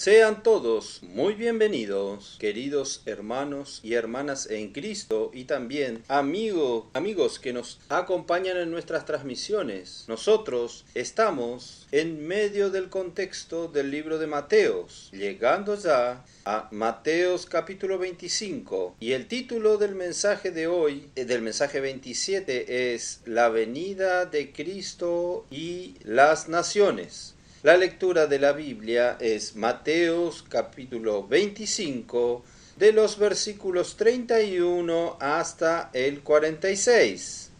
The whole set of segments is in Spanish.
Sean todos muy bienvenidos, queridos hermanos y hermanas en Cristo y también amigos que nos acompañan en nuestras transmisiones. Nosotros estamos en medio del contexto del libro de Mateos, llegando ya a Mateos capítulo 25, y el título del mensaje de hoy, del mensaje 27, es La venida de Cristo y las naciones. La lectura de la Biblia es Mateos capítulo 25, de los versículos 31 hasta el 46.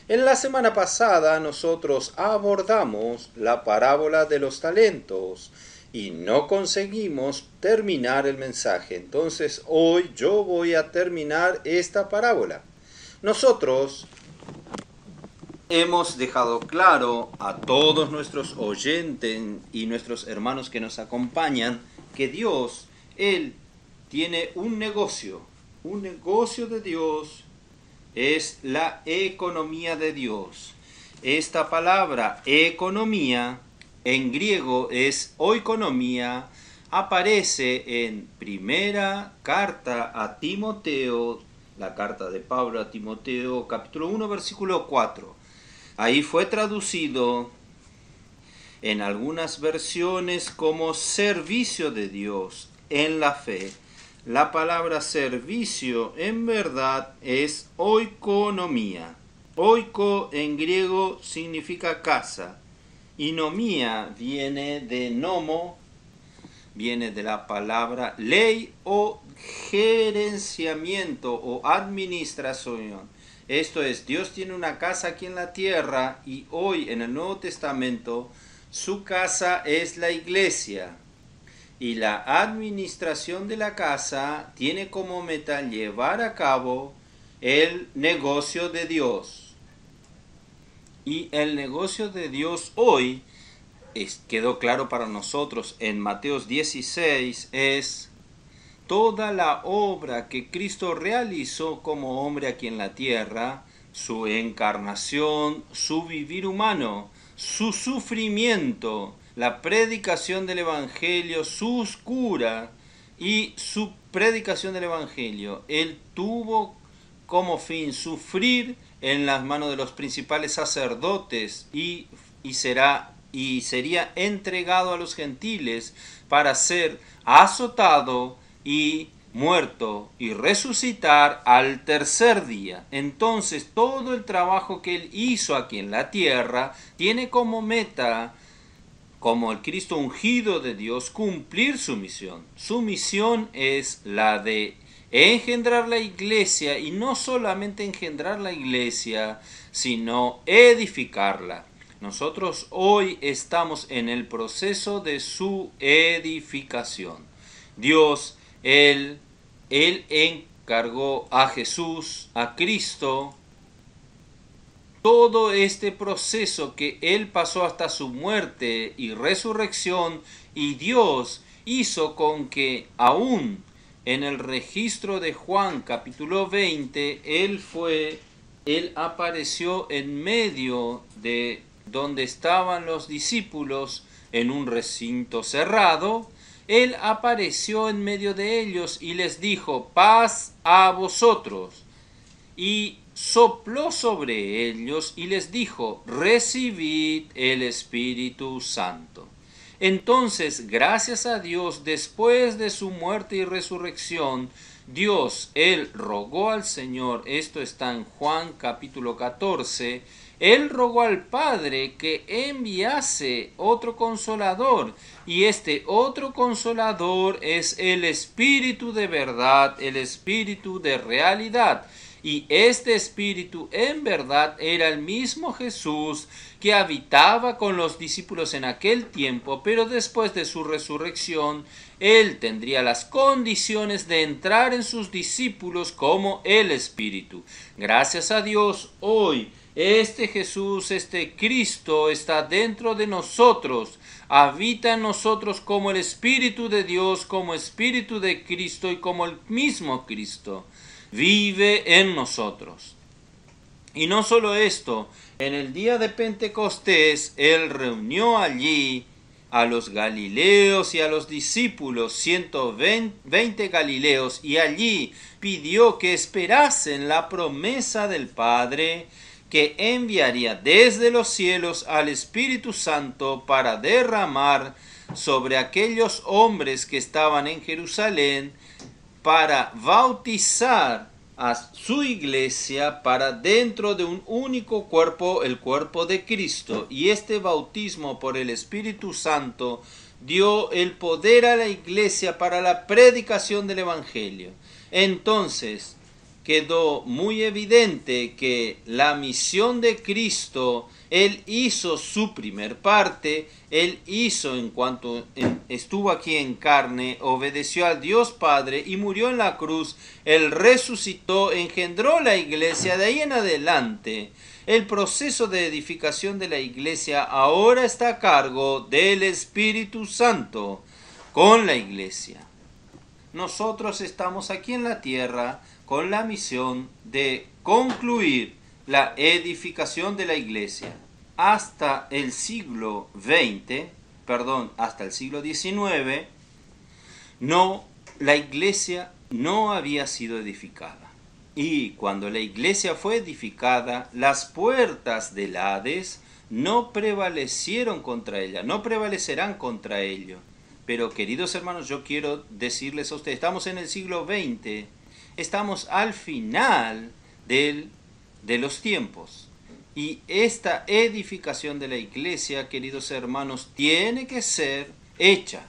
En la semana pasada nosotros abordamos la parábola de los talentos y no conseguimos terminar el mensaje. Entonces hoy yo voy a terminar esta parábola. Nosotros hemos dejado claro a todos nuestros oyentes y nuestros hermanos que nos acompañan que Dios, Él tiene un negocio de Dios es la economía de Dios. Esta palabra economía en griego es oikonomía, aparece en primera carta a Timoteo, la carta de Pablo a Timoteo, capítulo 1, versículo 4. Ahí fue traducido en algunas versiones como servicio de Dios en la fe. La palabra servicio en verdad es oikonomía. Oiko en griego significa casa. Y nomía viene de nomo, viene de la palabra ley o gerenciamiento o administración. Esto es, Dios tiene una casa aquí en la tierra y hoy en el Nuevo Testamento su casa es la iglesia. Y la administración de la casa tiene como meta llevar a cabo el negocio de Dios. Y el negocio de Dios hoy, quedó claro para nosotros en Mateos 16, es toda la obra que Cristo realizó como hombre aquí en la tierra, su encarnación, su vivir humano, su sufrimiento, la predicación del Evangelio, su cura y su predicación del Evangelio. Él tuvo como fin sufrir en las manos de los principales sacerdotes y sería entregado a los gentiles para ser azotado y muerto y resucitar al tercer día. Entonces todo el trabajo que él hizo aquí en la tierra tiene como meta, como el Cristo ungido de Dios, cumplir su misión. Su misión es la de engendrar la iglesia, y no solamente engendrar la iglesia, sino edificarla. Nosotros hoy estamos en el proceso de su edificación. Dios, Él encargó a Jesús, a Cristo, todo este proceso que Él pasó hasta su muerte y resurrección, y Dios hizo con que aún en el registro de Juan capítulo 20, Él apareció en medio de donde estaban los discípulos en un recinto cerrado. Él apareció en medio de ellos y les dijo: paz a vosotros. Y sopló sobre ellos y les dijo: recibid el Espíritu Santo. Entonces, gracias a Dios, después de su muerte y resurrección, Dios, Él rogó al Señor, esto está en Juan capítulo 14, Él rogó al Padre que enviase otro consolador, y este otro consolador es el Espíritu de verdad, el Espíritu de realidad. Y este Espíritu en verdad era el mismo Jesús que habitaba con los discípulos en aquel tiempo, pero después de su resurrección, Él tendría las condiciones de entrar en sus discípulos como el Espíritu. Gracias a Dios, hoy este Jesús, este Cristo está dentro de nosotros, habita en nosotros como el Espíritu de Dios, como Espíritu de Cristo y como el mismo Cristo. Vive en nosotros. Y no solo esto, en el día de Pentecostés Él reunió allí a los galileos y a los discípulos, 120 galileos, y allí pidió que esperasen la promesa del Padre, que enviaría desde los cielos al Espíritu Santo para derramar sobre aquellos hombres que estaban en Jerusalén, para bautizar a su iglesia para dentro de un único cuerpo, el cuerpo de Cristo. Y este bautismo por el Espíritu Santo dio el poder a la iglesia para la predicación del Evangelio. Entonces quedó muy evidente que la misión de Cristo, Él hizo su primer parte, Él hizo en cuanto estuvo aquí en carne, obedeció al Dios Padre y murió en la cruz, Él resucitó, engendró la iglesia. De ahí en adelante, el proceso de edificación de la iglesia ahora está a cargo del Espíritu Santo con la iglesia. Nosotros estamos aquí en la tierra con la misión de concluir la edificación de la iglesia. Hasta el siglo XIX, la iglesia no había sido edificada. Y cuando la iglesia fue edificada, las puertas del Hades no prevalecieron contra ella, no prevalecerán contra ello. Pero queridos hermanos, yo quiero decirles a ustedes, estamos en el siglo XX, estamos al final de los tiempos. Y esta edificación de la iglesia, queridos hermanos, tiene que ser hecha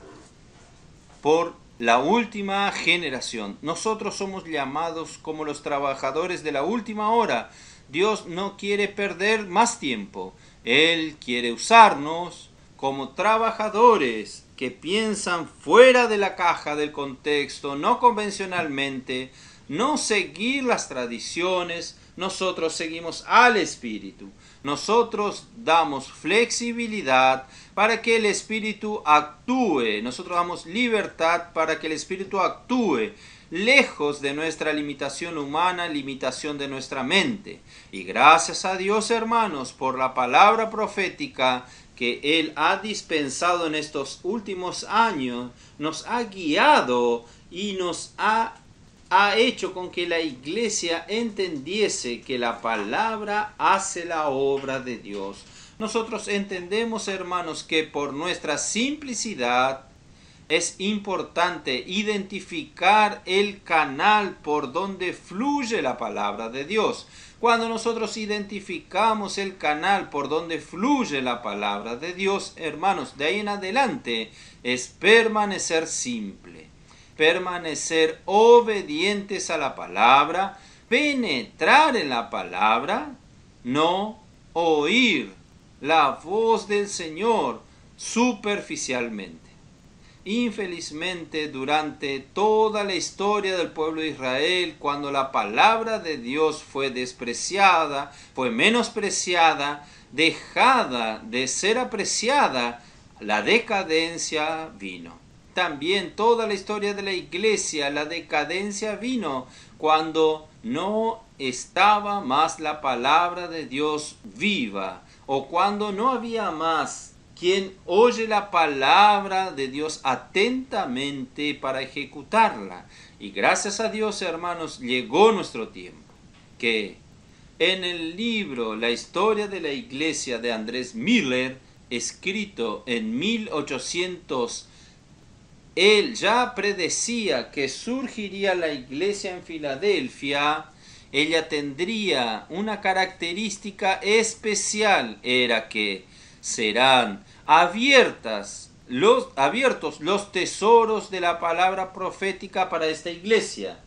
por la última generación. Nosotros somos llamados como los trabajadores de la última hora. Dios no quiere perder más tiempo. Él quiere usarnos como trabajadores que piensan fuera de la caja del contexto, no convencionalmente, no seguir las tradiciones. Nosotros seguimos al Espíritu. Nosotros damos flexibilidad para que el Espíritu actúe. Nosotros damos libertad para que el Espíritu actúe, lejos de nuestra limitación humana, limitación de nuestra mente. Y gracias a Dios, hermanos, por la palabra profética que Él ha dispensado en estos últimos años, nos ha guiado y nos ha hecho con que la iglesia entendiese que la palabra hace la obra de Dios. Nosotros entendemos, hermanos, que por nuestra simplicidad es importante identificar el canal por donde fluye la palabra de Dios. Cuando nosotros identificamos el canal por donde fluye la palabra de Dios, hermanos, de ahí en adelante es permanecer simple, permanecer obedientes a la palabra, penetrar en la palabra, no oír la voz del Señor superficialmente. Infelizmente, durante toda la historia del pueblo de Israel, cuando la palabra de Dios fue despreciada, fue menospreciada, dejada de ser apreciada, la decadencia vino. También toda la historia de la iglesia, la decadencia vino cuando no estaba más la palabra de Dios viva, o cuando no había más quien oye la palabra de Dios atentamente para ejecutarla. Y gracias a Dios, hermanos, llegó nuestro tiempo, que en el libro La historia de la iglesia de Andrés Miller, escrito en 1800, él ya predecía que surgiría la iglesia en Filadelfia. Ella tendría una característica especial, era que serán abiertos los tesoros de la palabra profética para esta iglesia.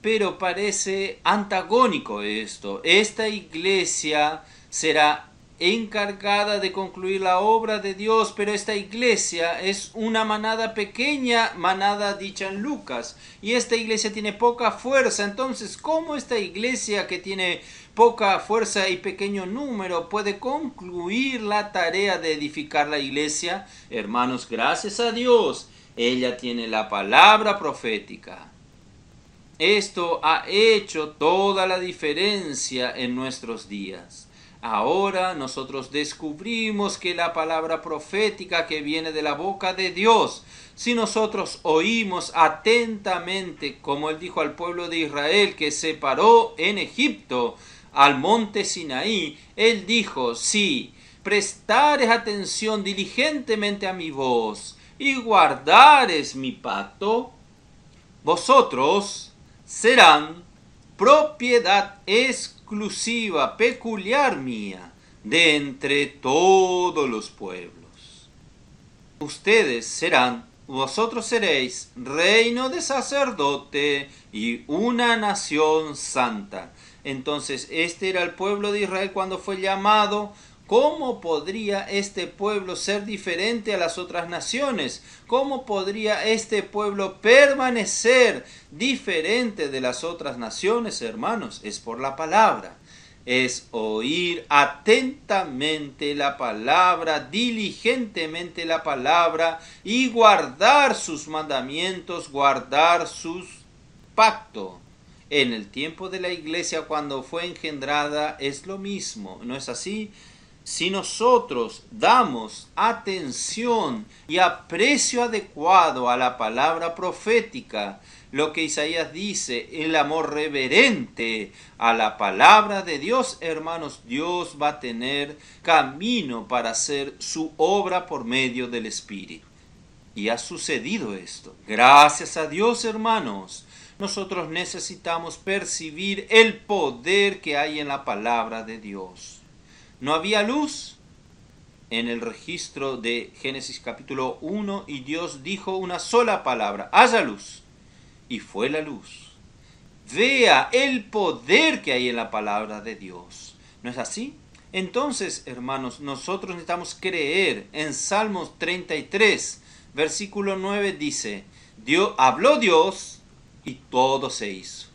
Pero parece antagónico esto. Esta iglesia será encargada de concluir la obra de Dios, pero esta iglesia es una manada pequeña, manada dicha en Lucas, y esta iglesia tiene poca fuerza. Entonces, ¿cómo esta iglesia que tiene poca fuerza y pequeño número puede concluir la tarea de edificar la iglesia? Hermanos, gracias a Dios, ella tiene la palabra profética. Esto ha hecho toda la diferencia en nuestros días. Ahora nosotros descubrimos que la palabra profética que viene de la boca de Dios, si nosotros oímos atentamente, como él dijo al pueblo de Israel que se paró en Egipto, al monte Sinaí, él dijo, si prestares atención diligentemente a mi voz y guardares mi pacto, vosotros serán propiedad exclusiva, peculiar mía, de entre todos los pueblos. Vosotros seréis reino de sacerdote y una nación santa. Entonces, este era el pueblo de Israel cuando fue llamado. ¿Cómo podría este pueblo ser diferente a las otras naciones? ¿Cómo podría este pueblo permanecer diferente de las otras naciones, hermanos? Es por la palabra. Es oír atentamente la palabra, diligentemente la palabra y guardar sus mandamientos, guardar sus pactos. En el tiempo de la iglesia, cuando fue engendrada, es lo mismo, ¿no es así? Si nosotros damos atención y aprecio adecuado a la palabra profética, lo que Isaías dice, el amor reverente a la palabra de Dios, hermanos, Dios va a tener camino para hacer su obra por medio del Espíritu. Y ha sucedido esto. Gracias a Dios, hermanos. Nosotros necesitamos percibir el poder que hay en la palabra de Dios. No había luz en el registro de Génesis capítulo 1 y Dios dijo una sola palabra, haya luz, y fue la luz. Vea el poder que hay en la palabra de Dios. ¿No es así? Entonces, hermanos, nosotros necesitamos creer. En Salmos 33, versículo 9 dice, habló Dios y todo se hizo.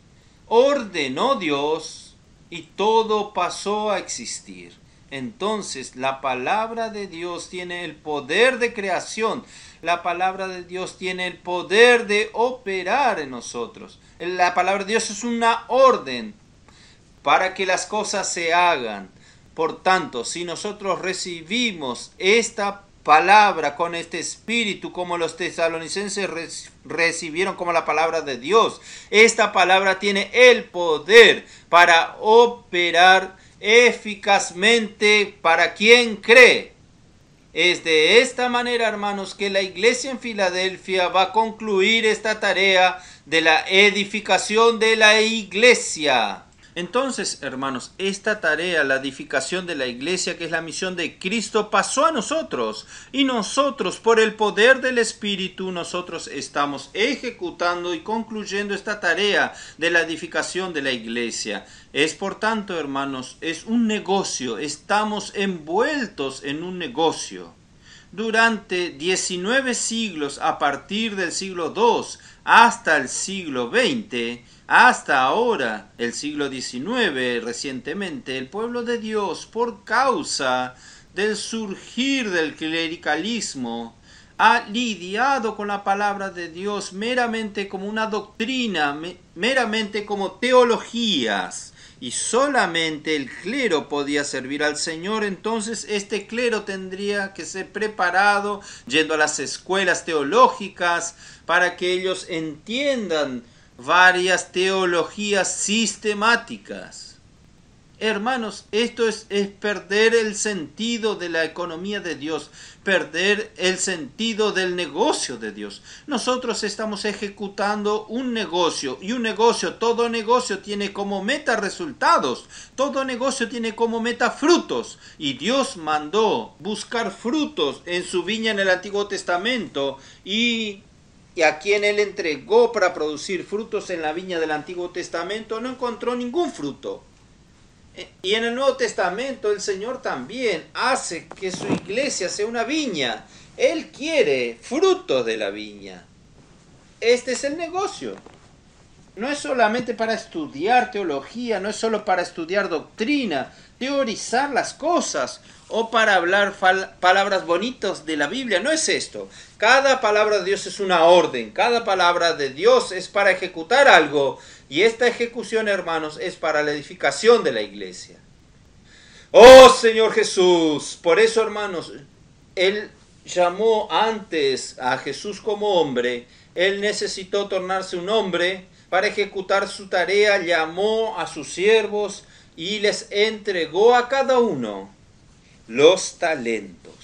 Ordenó Dios y todo pasó a existir. Entonces, la palabra de Dios tiene el poder de creación. La palabra de Dios tiene el poder de operar en nosotros. La palabra de Dios es una orden para que las cosas se hagan. Por tanto, si nosotros recibimos esta palabra con este espíritu, como los tesalonicenses recibieron como la palabra de Dios, esta palabra tiene el poder para operar eficazmente para quien cree. Es de esta manera, hermanos, que la iglesia en Filadelfia va a concluir esta tarea de la edificación de la iglesia. Entonces, hermanos, esta tarea, la edificación de la iglesia, que es la misión de Cristo, pasó a nosotros. Y nosotros, por el poder del Espíritu, nosotros estamos ejecutando y concluyendo esta tarea de la edificación de la iglesia. Es por tanto, hermanos, es un negocio. Estamos envueltos en un negocio. Durante 19 siglos, a partir del siglo II hasta el siglo XX, hasta ahora, el siglo XIX, recientemente, el pueblo de Dios, por causa del surgir del clericalismo, ha lidiado con la palabra de Dios meramente como una doctrina, meramente como teologías, y solamente el clero podía servir al Señor. Entonces este clero tendría que ser preparado yendo a las escuelas teológicas para que ellos entiendan varias teologías sistemáticas. Hermanos, esto es perder el sentido de la economía de Dios, perder el sentido del negocio de Dios. Nosotros estamos ejecutando un negocio, y todo negocio tiene como meta resultados, todo negocio tiene como meta frutos, y Dios mandó buscar frutos en su viña en el Antiguo Testamento, y a quien Él entregó para producir frutos en la viña del Antiguo Testamento no encontró ningún fruto. Y en el Nuevo Testamento el Señor también hace que su iglesia sea una viña. Él quiere frutos de la viña. Este es el negocio. No es solamente para estudiar teología, no es solo para estudiar doctrina, teorizar las cosas o para hablar palabras bonitas de la Biblia. No es esto. Cada palabra de Dios es una orden. Cada palabra de Dios es para ejecutar algo. Y esta ejecución, hermanos, es para la edificación de la iglesia. Oh Señor Jesús, por eso hermanos, Él llamó antes a Jesús como hombre, Él necesitó tornarse un hombre para ejecutar su tarea, llamó a sus siervos y les entregó a cada uno los talentos.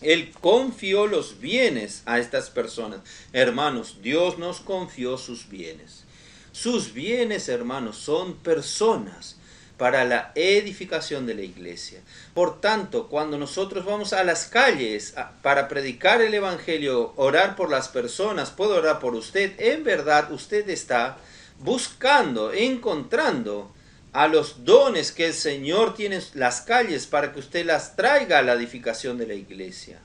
Él confió los bienes a estas personas. Hermanos, Dios nos confió sus bienes. Sus bienes, hermanos, son personas para la edificación de la iglesia. Por tanto, cuando nosotros vamos a las calles para predicar el evangelio, orar por las personas, puedo orar por usted, en verdad usted está buscando, encontrando a los dones que el Señor tiene en las calles para que usted las traiga a la edificación de la iglesia.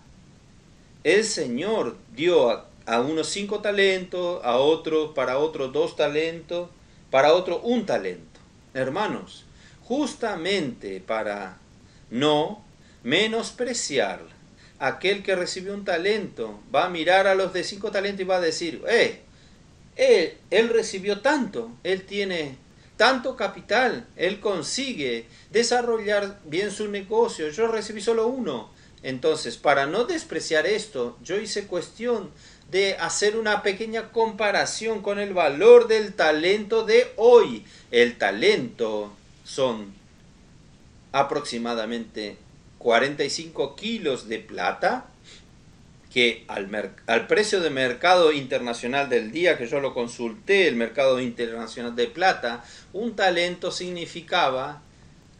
El Señor dio a unos 5 talentos, a otro, para otro 2 talentos, para otro 1 talento. Hermanos, justamente para no menospreciar aquel que recibió 1 talento, va a mirar a los de 5 talentos y va a decir, él recibió tanto, él tiene tanto capital, él consigue desarrollar bien su negocio, yo recibí solo 1. Entonces, para no despreciar esto, yo hice cuestión de hacer una pequeña comparación con el valor del talento de hoy. El talento son aproximadamente 45 kilos de plata, que al precio de mercado internacional del día que yo lo consulté, el mercado internacional de plata, un talento significaba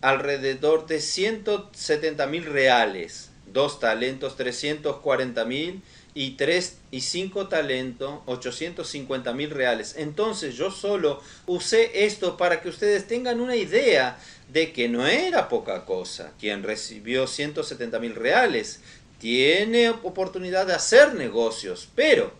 alrededor de 170.000 reales. 2 talentos, 340.000 y 5 talentos, 850.000 reales. Entonces yo solo usé esto para que ustedes tengan una idea de que no era poca cosa. Quien recibió 170.000 reales tiene oportunidad de hacer negocios, pero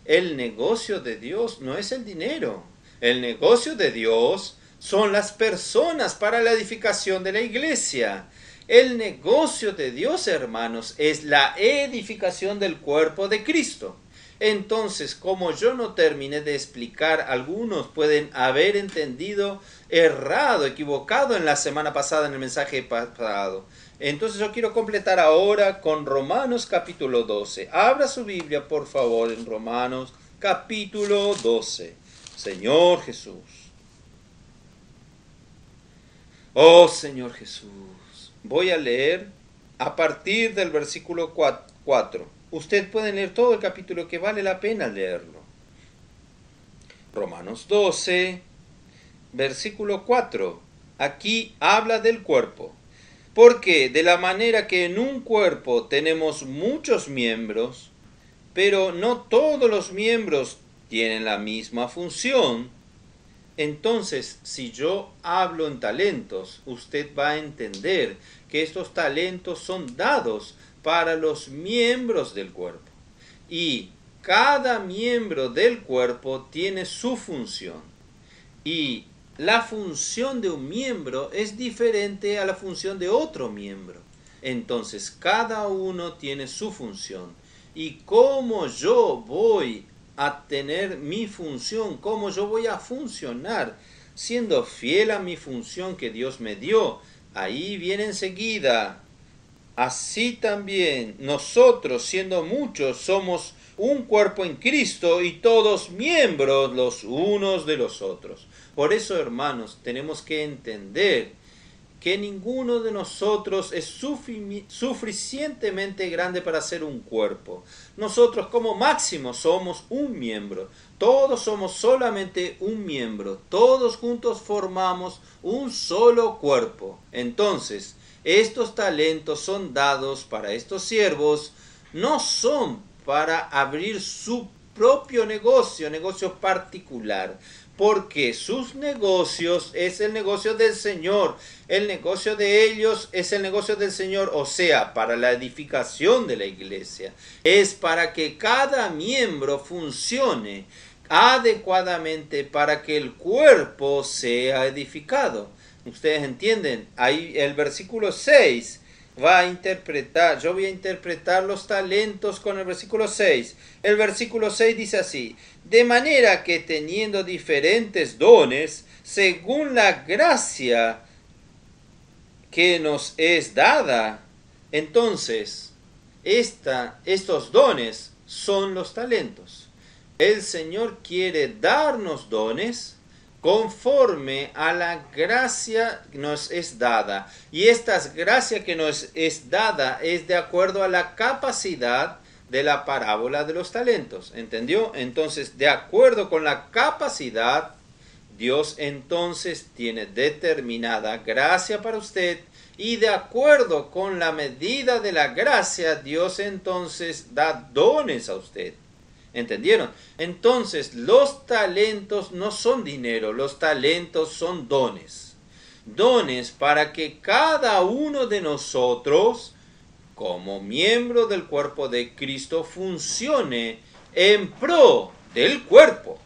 el negocio de Dios no es el dinero. El negocio de Dios son las personas para la edificación de la iglesia. El negocio de Dios, hermanos, es la edificación del cuerpo de Cristo. Entonces, como yo no terminé de explicar, algunos pueden haber entendido errado, equivocado en la semana pasada, en el mensaje pasado. Entonces yo quiero completar ahora con Romanos capítulo 12. Abra su Biblia, por favor, en Romanos capítulo 12. Señor Jesús. Oh, Señor Jesús. Voy a leer a partir del versículo 4. Usted puede leer todo el capítulo, que vale la pena leerlo. Romanos 12, versículo 4. Aquí habla del cuerpo. Porque de la manera que en un cuerpo tenemos muchos miembros, pero no todos los miembros tienen la misma función, entonces, si yo hablo en talentos, usted va a entender que estos talentos son dados para los miembros del cuerpo. Y cada miembro del cuerpo tiene su función. Y la función de un miembro es diferente a la función de otro miembro. Entonces, cada uno tiene su función. Y cómo yo voy a tener mi función, cómo yo voy a funcionar, siendo fiel a mi función que Dios me dio. Ahí viene enseguida. Así también nosotros, siendo muchos, somos un cuerpo en Cristo y todos miembros los unos de los otros. Por eso, hermanos, tenemos que entender que ninguno de nosotros es suficientemente grande para ser un cuerpo. Nosotros como máximo somos un miembro. Todos somos solamente un miembro. Todos juntos formamos un solo cuerpo. Entonces, estos talentos son dados para estos siervos, no son para abrir su propio negocio particular, porque sus negocios es el negocio del Señor, el negocio de ellos es el negocio del Señor, o sea, para la edificación de la iglesia, es para que cada miembro funcione adecuadamente para que el cuerpo sea edificado. Ustedes entienden, ahí el versículo 6 va a interpretar, yo voy a interpretar los talentos con el versículo 6. El versículo 6 dice así: de manera que teniendo diferentes dones, según la gracia que nos es dada, entonces estos dones son los talentos. El Señor quiere darnos dones conforme a la gracia que nos es dada. Y esta gracia que nos es dada es de acuerdo a la capacidad de la parábola de los talentos. ¿Entendió? Entonces, de acuerdo con la capacidad, Dios entonces tiene determinada gracia para usted. Y de acuerdo con la medida de la gracia, Dios entonces da dones a usted. ¿Entendieron? Entonces, los talentos no son dinero, los talentos son dones. Dones para que cada uno de nosotros, como miembro del cuerpo de Cristo, funcione en pro del cuerpo.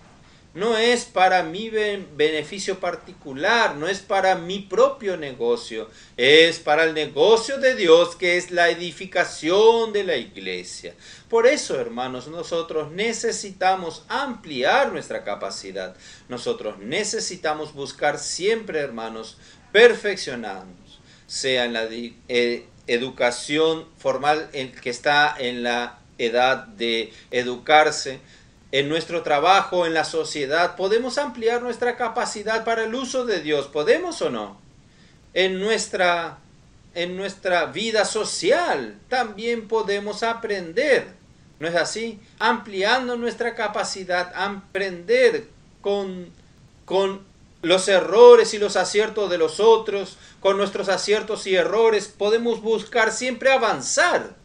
No es para mi beneficio particular, no es para mi propio negocio, es para el negocio de Dios, que es la edificación de la iglesia. Por eso, hermanos, nosotros necesitamos ampliar nuestra capacidad. Nosotros necesitamos buscar siempre, hermanos, perfeccionarnos, sea en la educación formal, el que está en la edad de educarse, en nuestro trabajo, en la sociedad. Podemos ampliar nuestra capacidad para el uso de Dios. ¿Podemos o no? En nuestra vida social también podemos aprender. ¿No es así? Ampliando nuestra capacidad, aprender con los errores y los aciertos de los otros, con nuestros aciertos y errores, podemos buscar siempre avanzar.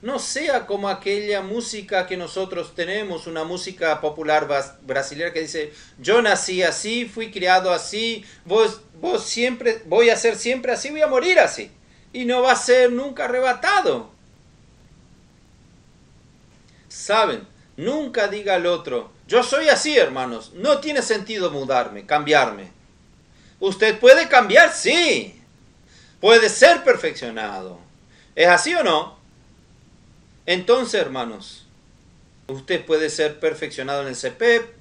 No sea como aquella música que nosotros tenemos, una música popular brasileña que dice: yo nací así, fui criado así, vos siempre, voy a ser siempre así, voy a morir así. Y no va a ser nunca arrebatado. ¿Saben? Nunca diga al otro: yo soy así, hermanos, no tiene sentido mudarme, cambiarme. ¿Usted puede cambiar? Sí. Puede ser perfeccionado. ¿Es así o no? Entonces, hermanos, usted puede ser perfeccionado en el CPEP,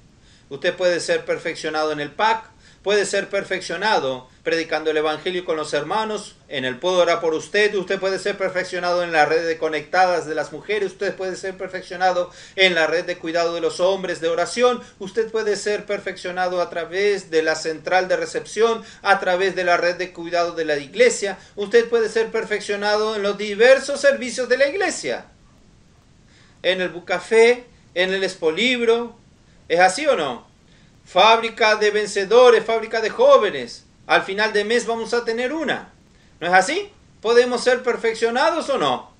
usted puede ser perfeccionado en el PAC, puede ser perfeccionado predicando el Evangelio con los hermanos, en el Puedo Orar por Usted, usted puede ser perfeccionado en la red de conectadas de las mujeres, usted puede ser perfeccionado en la red de cuidado de los hombres de oración, usted puede ser perfeccionado a través de la central de recepción, a través de la red de cuidado de la iglesia, usted puede ser perfeccionado en los diversos servicios de la iglesia. En el Bucafé, en el Expolibro. ¿Es así o no? Fábrica de vencedores, fábrica de jóvenes. Al final de mes vamos a tener una. ¿No es así? ¿Podemos ser perfeccionados o no?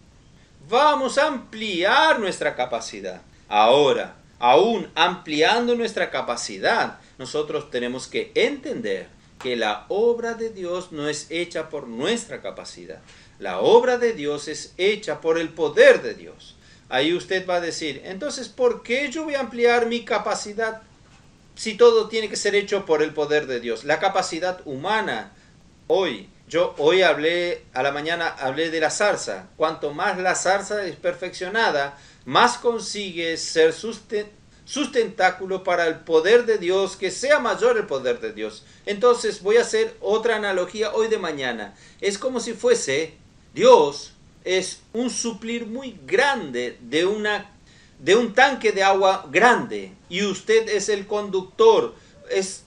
Vamos a ampliar nuestra capacidad. Ahora, aún ampliando nuestra capacidad, nosotros tenemos que entender que la obra de Dios no es hecha por nuestra capacidad. La obra de Dios es hecha por el poder de Dios. Ahí usted va a decir: entonces, ¿por qué yo voy a ampliar mi capacidad si todo tiene que ser hecho por el poder de Dios? La capacidad humana, hoy a la mañana hablé de la zarza. Cuanto más la zarza es perfeccionada, más consigue ser sustentáculo para el poder de Dios, que sea mayor el poder de Dios. Entonces voy a hacer otra analogía hoy de mañana. Es como si fuese Dios es un suplir muy grande de un tanque de agua grande, y usted es el conductor, es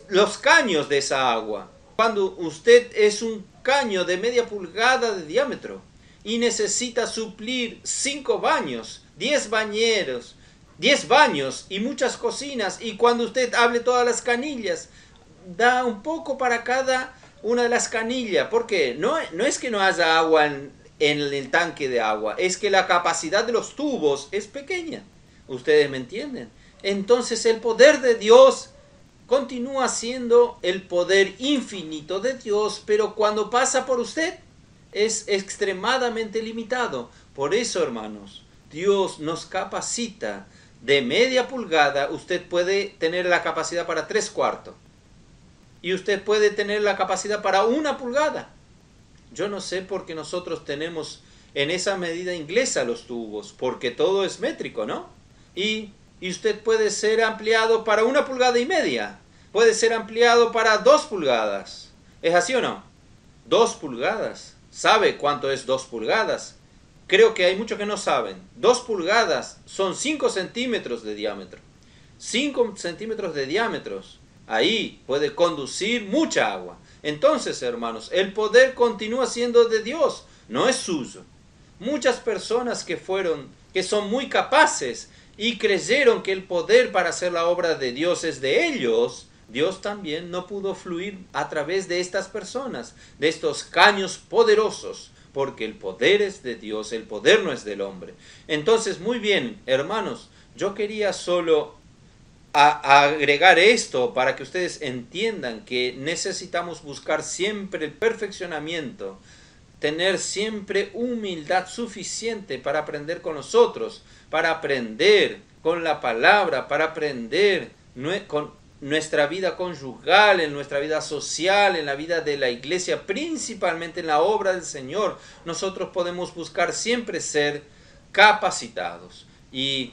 los caños de esa agua. Cuando usted es un caño de media pulgada de diámetro y necesita suplir 5 baños, 10 bañeros, 10 baños y muchas cocinas, y cuando usted hable todas las canillas, da un poco para cada una de las canillas. ¿Por qué? No es que no haya agua en el tanque de agua, es que la capacidad de los tubos es pequeña. ¿Ustedes me entienden? Entonces el poder de Dios continúa siendo el poder infinito de Dios, pero cuando pasa por usted es extremadamente limitado. Por eso, hermanos, Dios nos capacita de media pulgada. Usted puede tener la capacidad para 3/4. Y usted puede tener la capacidad para 1 pulgada. Yo no sé por qué nosotros tenemos en esa medida inglesa los tubos, porque todo es métrico, ¿no? Y usted puede ser ampliado para 1,5 pulgadas, puede ser ampliado para 2 pulgadas. ¿Es así o no? 2 pulgadas. ¿Sabe cuánto es 2 pulgadas? Creo que hay muchos que no saben. 2 pulgadas son 5 centímetros de diámetro. 5 centímetros de diámetro. Ahí puede conducir mucha agua. Entonces, hermanos, el poder continúa siendo de Dios, no es suyo. Muchas personas que son muy capaces y creyeron que el poder para hacer la obra de Dios es de ellos, Dios también no pudo fluir a través de estas personas, de estos caños poderosos, porque el poder es de Dios, el poder no es del hombre. Entonces, muy bien, hermanos, yo quería solo agregar esto para que ustedes entiendan que necesitamos buscar siempre el perfeccionamiento, tener siempre humildad suficiente para aprender con nosotros, para aprender con la palabra, para aprender con nuestra vida conyugal, en nuestra vida social, en la vida de la iglesia, principalmente en la obra del Señor. Nosotros podemos buscar siempre ser capacitados y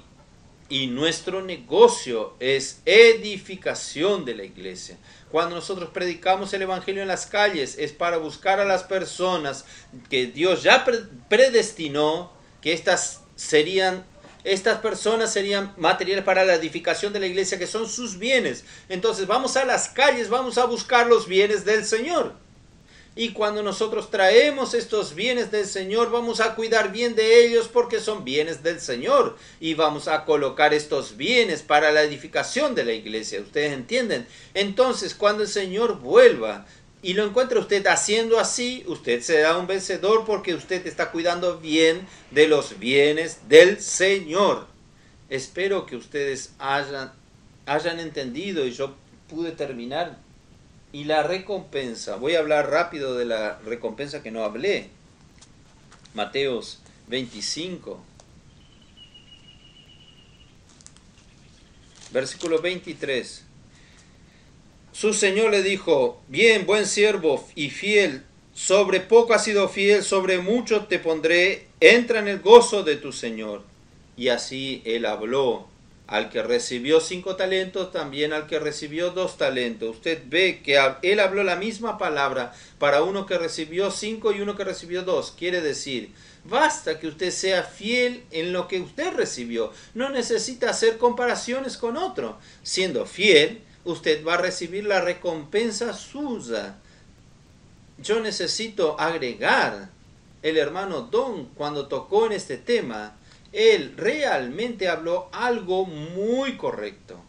nuestro negocio es edificación de la iglesia. Cuando nosotros predicamos el evangelio en las calles es para buscar a las personas que Dios ya predestinó, que estas personas serían materiales para la edificación de la iglesia, que son sus bienes. Entonces vamos a las calles, vamos a buscar los bienes del Señor. Y cuando nosotros traemos estos bienes del Señor, vamos a cuidar bien de ellos porque son bienes del Señor. Y vamos a colocar estos bienes para la edificación de la iglesia. ¿Ustedes entienden? Entonces, cuando el Señor vuelva y lo encuentre usted haciendo así, usted será un vencedor porque usted está cuidando bien de los bienes del Señor. Espero que ustedes hayan entendido y yo pude terminar. Y la recompensa, voy a hablar rápido de la recompensa que no hablé. Mateos 25, versículo 23. Su Señor le dijo: bien, buen siervo y fiel, sobre poco has sido fiel, sobre mucho te pondré, entra en el gozo de tu Señor. Y así él habló. Al que recibió 5 talentos, también al que recibió 2 talentos. Usted ve que él habló la misma palabra para uno que recibió 5 y uno que recibió 2. Quiere decir, basta que usted sea fiel en lo que usted recibió. No necesita hacer comparaciones con otro. Siendo fiel, usted va a recibir la recompensa suya. Yo necesito agregar, el hermano Don, cuando tocó en este tema, él realmente habló algo muy correcto.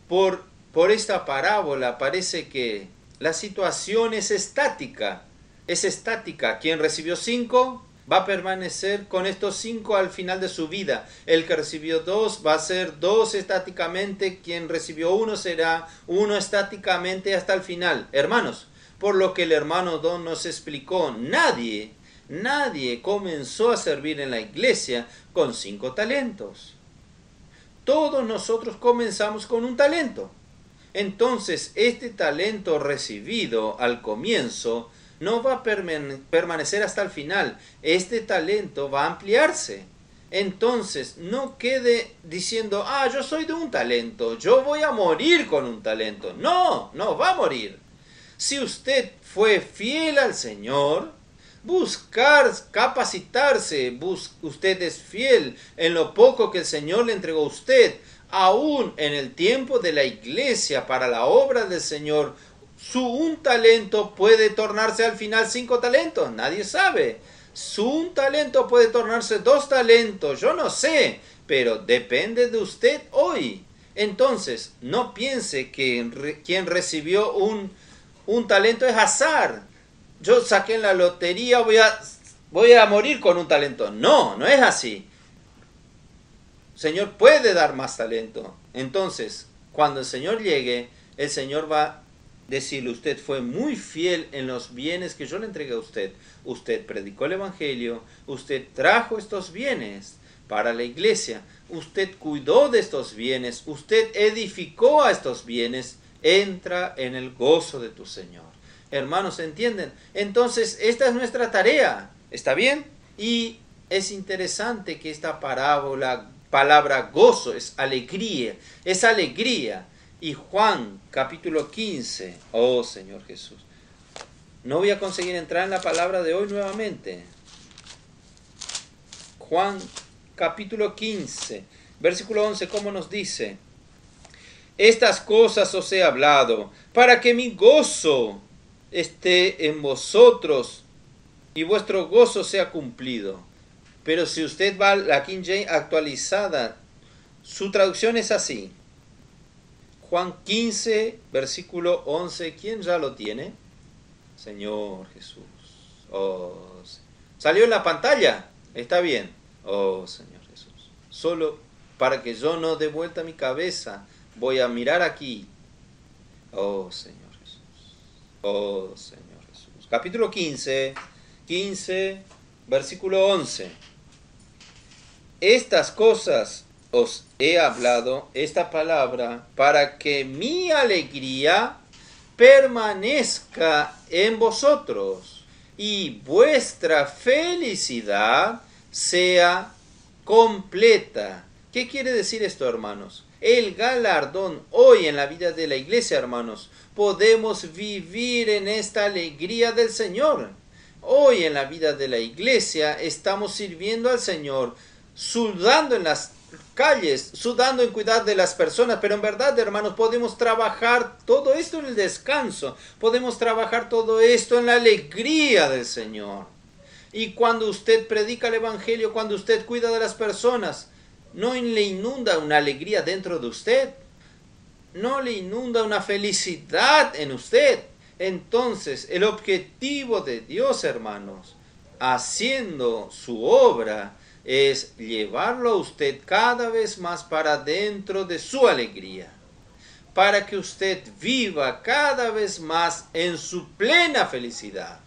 Por esta parábola parece que la situación es estática. Es estática. Quien recibió 5 va a permanecer con estos 5 al final de su vida. El que recibió 2 va a ser 2 estáticamente. Quien recibió 1 será 1 estáticamente hasta el final. Hermanos, por lo que el hermano Don nos explicó, Nadie comenzó a servir en la iglesia con 5 talentos. Todos nosotros comenzamos con un talento. Entonces, este talento recibido al comienzo no va a permanecer hasta el final. Este talento va a ampliarse. Entonces, no quede diciendo, yo soy de un talento, yo voy a morir con un talento. No va a morir. Si usted fue fiel al Señor, buscar capacitarse, usted es fiel en lo poco que el Señor le entregó a usted, aún en el tiempo de la iglesia para la obra del Señor, un talento puede tornarse al final 5 talentos, nadie sabe. Un talento puede tornarse 2 talentos, yo no sé, pero depende de usted hoy. Entonces, no piense que quien recibió un talento es azar. Yo saqué en la lotería, voy a morir con un talento. No es así. El Señor puede dar más talento. Entonces, cuando el Señor llegue, el Señor va a decirle, usted fue muy fiel en los bienes que yo le entregué a usted. Usted predicó el Evangelio, usted trajo estos bienes para la iglesia, usted cuidó de estos bienes, usted edificó a estos bienes, entra en el gozo de tu Señor. Hermanos, ¿entienden? Entonces, esta es nuestra tarea. ¿Está bien? Y es interesante que esta palabra gozo, es alegría. Es alegría. Y Juan, capítulo 15. Oh, Señor Jesús. No voy a conseguir entrar en la palabra de hoy nuevamente. Juan capítulo 15, versículo 11, ¿cómo nos dice? Estas cosas os he hablado, para que mi gozo esté en vosotros y vuestro gozo sea cumplido. Pero si usted va a la King James actualizada, su traducción es así. Juan 15, versículo 11, ¿quién ya lo tiene? Señor Jesús. Oh, ¿salió en la pantalla? Está bien. Oh, Señor Jesús. Solo para que yo no dé vuelta mi cabeza, voy a mirar aquí. Oh, Señor Jesús. Oh, Señor Jesús. Capítulo 15, versículo 11. Estas cosas os he hablado, esta palabra, para que mi alegría permanezca en vosotros y vuestra felicidad sea completa. ¿Qué quiere decir esto, hermanos? El galardón hoy en la vida de la iglesia, hermanos, podemos vivir en esta alegría del Señor. Hoy en la vida de la iglesia estamos sirviendo al Señor, sudando en las calles, sudando en cuidar de las personas, pero en verdad, hermanos, podemos trabajar todo esto en el descanso, podemos trabajar todo esto en la alegría del Señor. Y cuando usted predica el Evangelio, cuando usted cuida de las personas, ¿no le inunda una alegría dentro de usted? ¿No le inunda una felicidad en usted? Entonces, el objetivo de Dios, hermanos, haciendo su obra, es llevarlo a usted cada vez más para dentro de su alegría, para que usted viva cada vez más en su plena felicidad.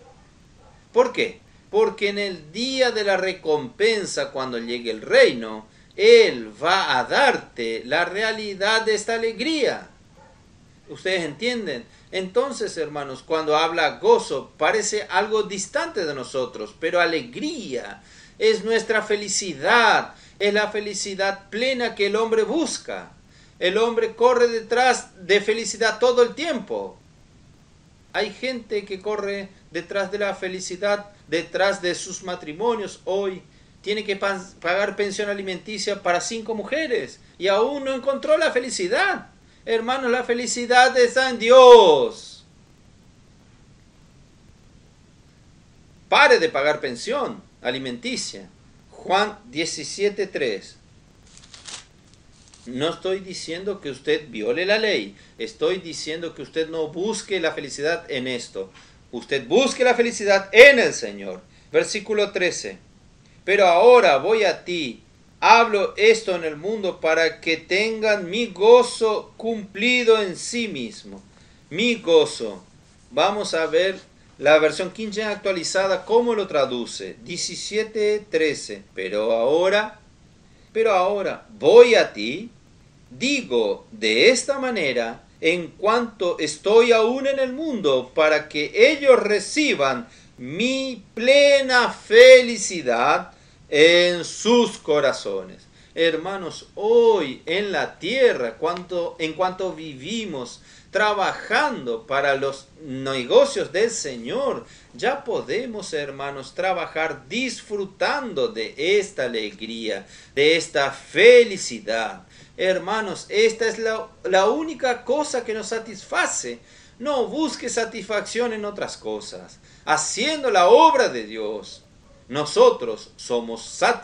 ¿Por qué? Porque en el día de la recompensa, cuando llegue el reino, Él va a darte la realidad de esta alegría. ¿Ustedes entienden? Entonces, hermanos, cuando habla gozo, parece algo distante de nosotros, pero alegría es nuestra felicidad, es la felicidad plena que el hombre busca. El hombre corre detrás de felicidad todo el tiempo. Hay gente que corre detrás de la felicidad, detrás de sus matrimonios. Hoy tiene que pagar pensión alimenticia para 5 mujeres y aún no encontró la felicidad. Hermanos, la felicidad está en Dios. Pare de pagar pensión alimenticia. Juan 17:3. No estoy diciendo que usted viole la ley. Estoy diciendo que usted no busque la felicidad en esto. Usted busque la felicidad en el Señor. Versículo 13. Pero ahora voy a ti. Hablo esto en el mundo para que tengan mi gozo cumplido en sí mismo. Mi gozo. Vamos a ver la versión King James actualizada, ¿cómo lo traduce? 17:13. Pero ahora voy a ti, digo de esta manera, en cuanto estoy aún en el mundo, para que ellos reciban mi plena felicidad en sus corazones. Hermanos, hoy en la tierra, en cuanto vivimos trabajando para los negocios del Señor, ya podemos, hermanos, trabajar disfrutando de esta alegría, de esta felicidad. Hermanos, esta es la única cosa que nos satisface. No busque satisfacción en otras cosas. Haciendo la obra de Dios, nosotros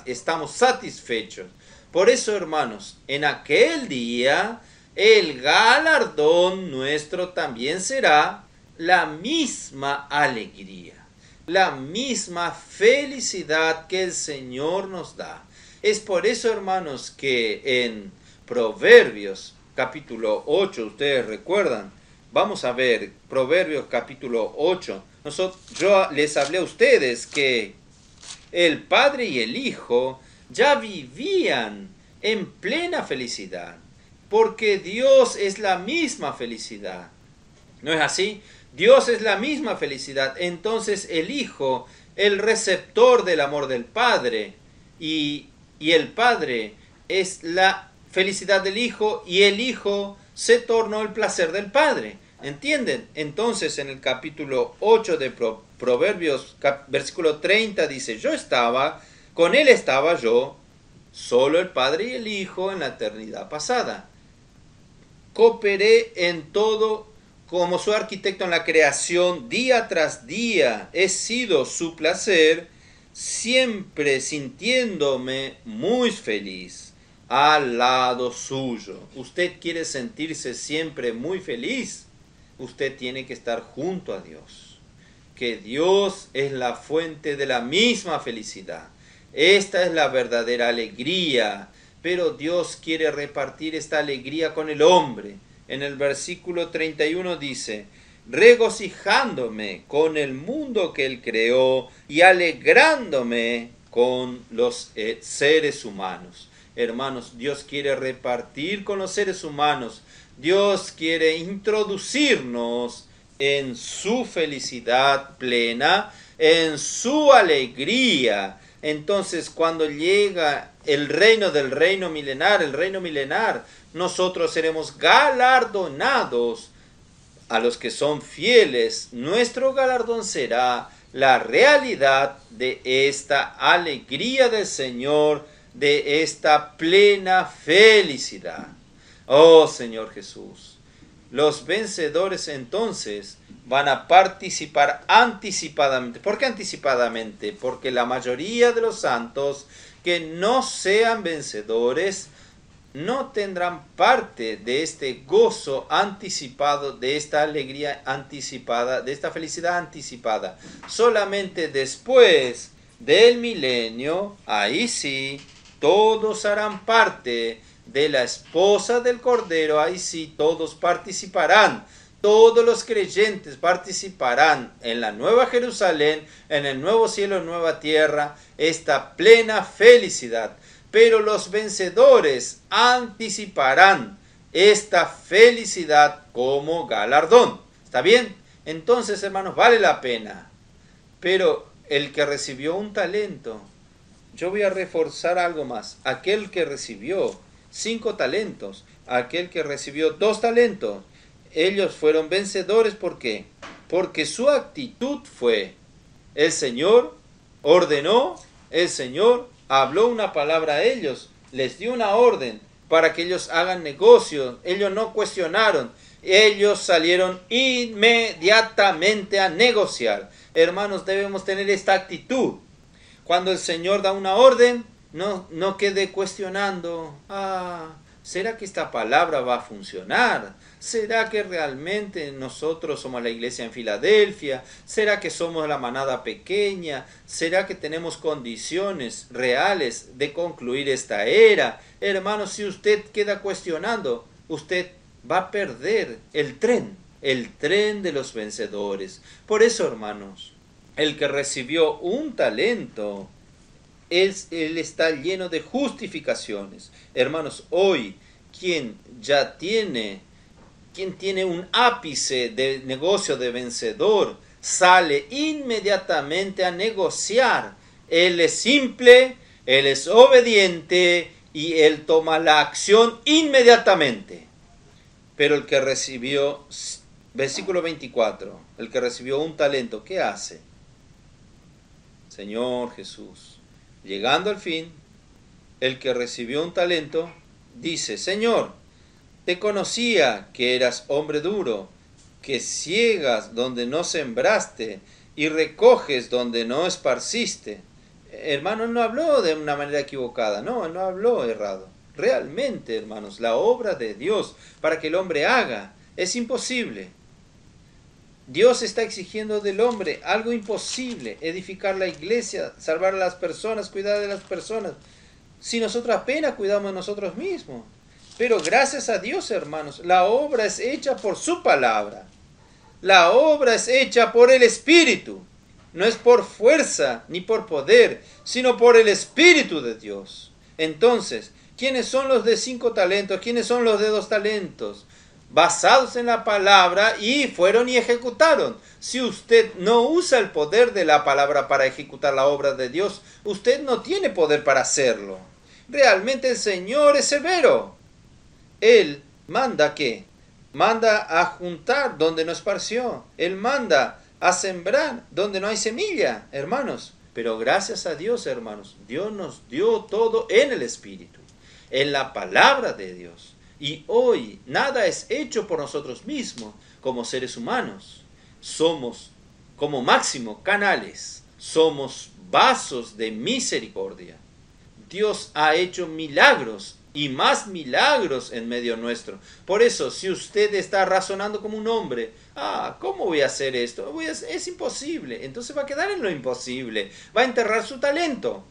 estamos satisfechos. Por eso, hermanos, en aquel día el galardón nuestro también será la misma alegría, la misma felicidad que el Señor nos da. Es por eso, hermanos, que en Proverbios capítulo 8, ustedes recuerdan, vamos a ver Proverbios capítulo 8. Yo les hablé a ustedes que el Padre y el Hijo ya vivían en plena felicidad, porque Dios es la misma felicidad. ¿No es así? Dios es la misma felicidad. Entonces el Hijo, el receptor del amor del Padre, y el Padre es la felicidad del Hijo, y el Hijo se tornó el placer del Padre. ¿Entienden? Entonces en el capítulo 8 de Proverbios, versículo 30 dice, con él estaba yo, solo el Padre y el Hijo en la eternidad pasada. Cooperé en todo como su arquitecto en la creación, día tras día he sido su placer, siempre sintiéndome muy feliz al lado suyo. ¿Usted quiere sentirse siempre muy feliz? Usted tiene que estar junto a Dios. Que Dios es la fuente de la misma felicidad. Esta es la verdadera alegría, pero Dios quiere repartir esta alegría con el hombre. En el versículo 31 dice, regocijándome con el mundo que Él creó y alegrándome con los seres humanos. Hermanos, Dios quiere repartir con los seres humanos. Dios quiere introducirnos en su felicidad plena, en su alegría. Entonces, cuando llega el reino milenar, nosotros seremos galardonados a los que son fieles. Nuestro galardón será la realidad de esta alegría del Señor, de esta plena felicidad. Oh Señor Jesús, los vencedores entonces van a participar anticipadamente. ¿Por qué anticipadamente? Porque la mayoría de los santos que no sean vencedores no tendrán parte de este gozo anticipado, de esta alegría anticipada, de esta felicidad anticipada. Solamente después del milenio, ahí sí, todos harán parte de la esposa del Cordero, ahí sí todos participarán. Todos los creyentes participarán en la nueva Jerusalén, en el nuevo cielo, nueva tierra, esta plena felicidad. Pero los vencedores anticiparán esta felicidad como galardón. ¿Está bien? Entonces, hermanos, vale la pena. Pero el que recibió un talento, yo voy a reforzar algo más. Aquel que recibió 5 talentos, aquel que recibió 2 talentos, ellos fueron vencedores. ¿Por qué? Porque su actitud fue, el Señor ordenó, el Señor habló una palabra a ellos, les dio una orden para que ellos hagan negocio. Ellos no cuestionaron, ellos salieron inmediatamente a negociar. Hermanos, debemos tener esta actitud. Cuando el Señor da una orden, no quede cuestionando, ¿será que esta palabra va a funcionar? ¿Será que realmente nosotros somos la iglesia en Filadelfia? ¿Será que somos la manada pequeña? ¿Será que tenemos condiciones reales de concluir esta era? Hermanos, si usted queda cuestionando, usted va a perder el tren de los vencedores. Por eso, hermanos, el que recibió un talento, él está lleno de justificaciones. Hermanos, hoy, quien tiene un ápice de negocio de vencedor, sale inmediatamente a negociar. Él es simple, él es obediente y él toma la acción inmediatamente. Pero el que recibió, versículo 24, el que recibió un talento, ¿qué hace? Señor Jesús, llegando al fin, el que recibió un talento dice, Señor, te conocía que eras hombre duro, que ciegas donde no sembraste y recoges donde no esparciste. Hermano, no habló de una manera equivocada, no habló errado. Realmente, hermanos, la obra de Dios para que el hombre haga es imposible. Dios está exigiendo del hombre algo imposible: edificar la iglesia, salvar a las personas, cuidar de las personas. Si nosotros apenas cuidamos de nosotros mismos. Pero gracias a Dios, hermanos, la obra es hecha por su palabra. La obra es hecha por el Espíritu. No es por fuerza ni por poder, sino por el Espíritu de Dios. Entonces, ¿quiénes son los de 5 talentos? ¿Quiénes son los de 2 talentos? Basados en la palabra, y fueron y ejecutaron. Si usted no usa el poder de la palabra para ejecutar la obra de Dios, usted no tiene poder para hacerlo. Realmente el Señor es severo. Él manda que manda a juntar donde no esparció. Él manda a sembrar donde no hay semilla, hermanos. Pero gracias a Dios, hermanos, Dios nos dio todo en el Espíritu, en la palabra de Dios. Y hoy nada es hecho por nosotros mismos como seres humanos. Somos como máximo canales, somos vasos de misericordia. Dios ha hecho milagros y más milagros en medio nuestro. Por eso, si usted está razonando como un hombre, ¿cómo voy a hacer esto? Es imposible. Entonces va a quedar en lo imposible. Va a enterrar su talento.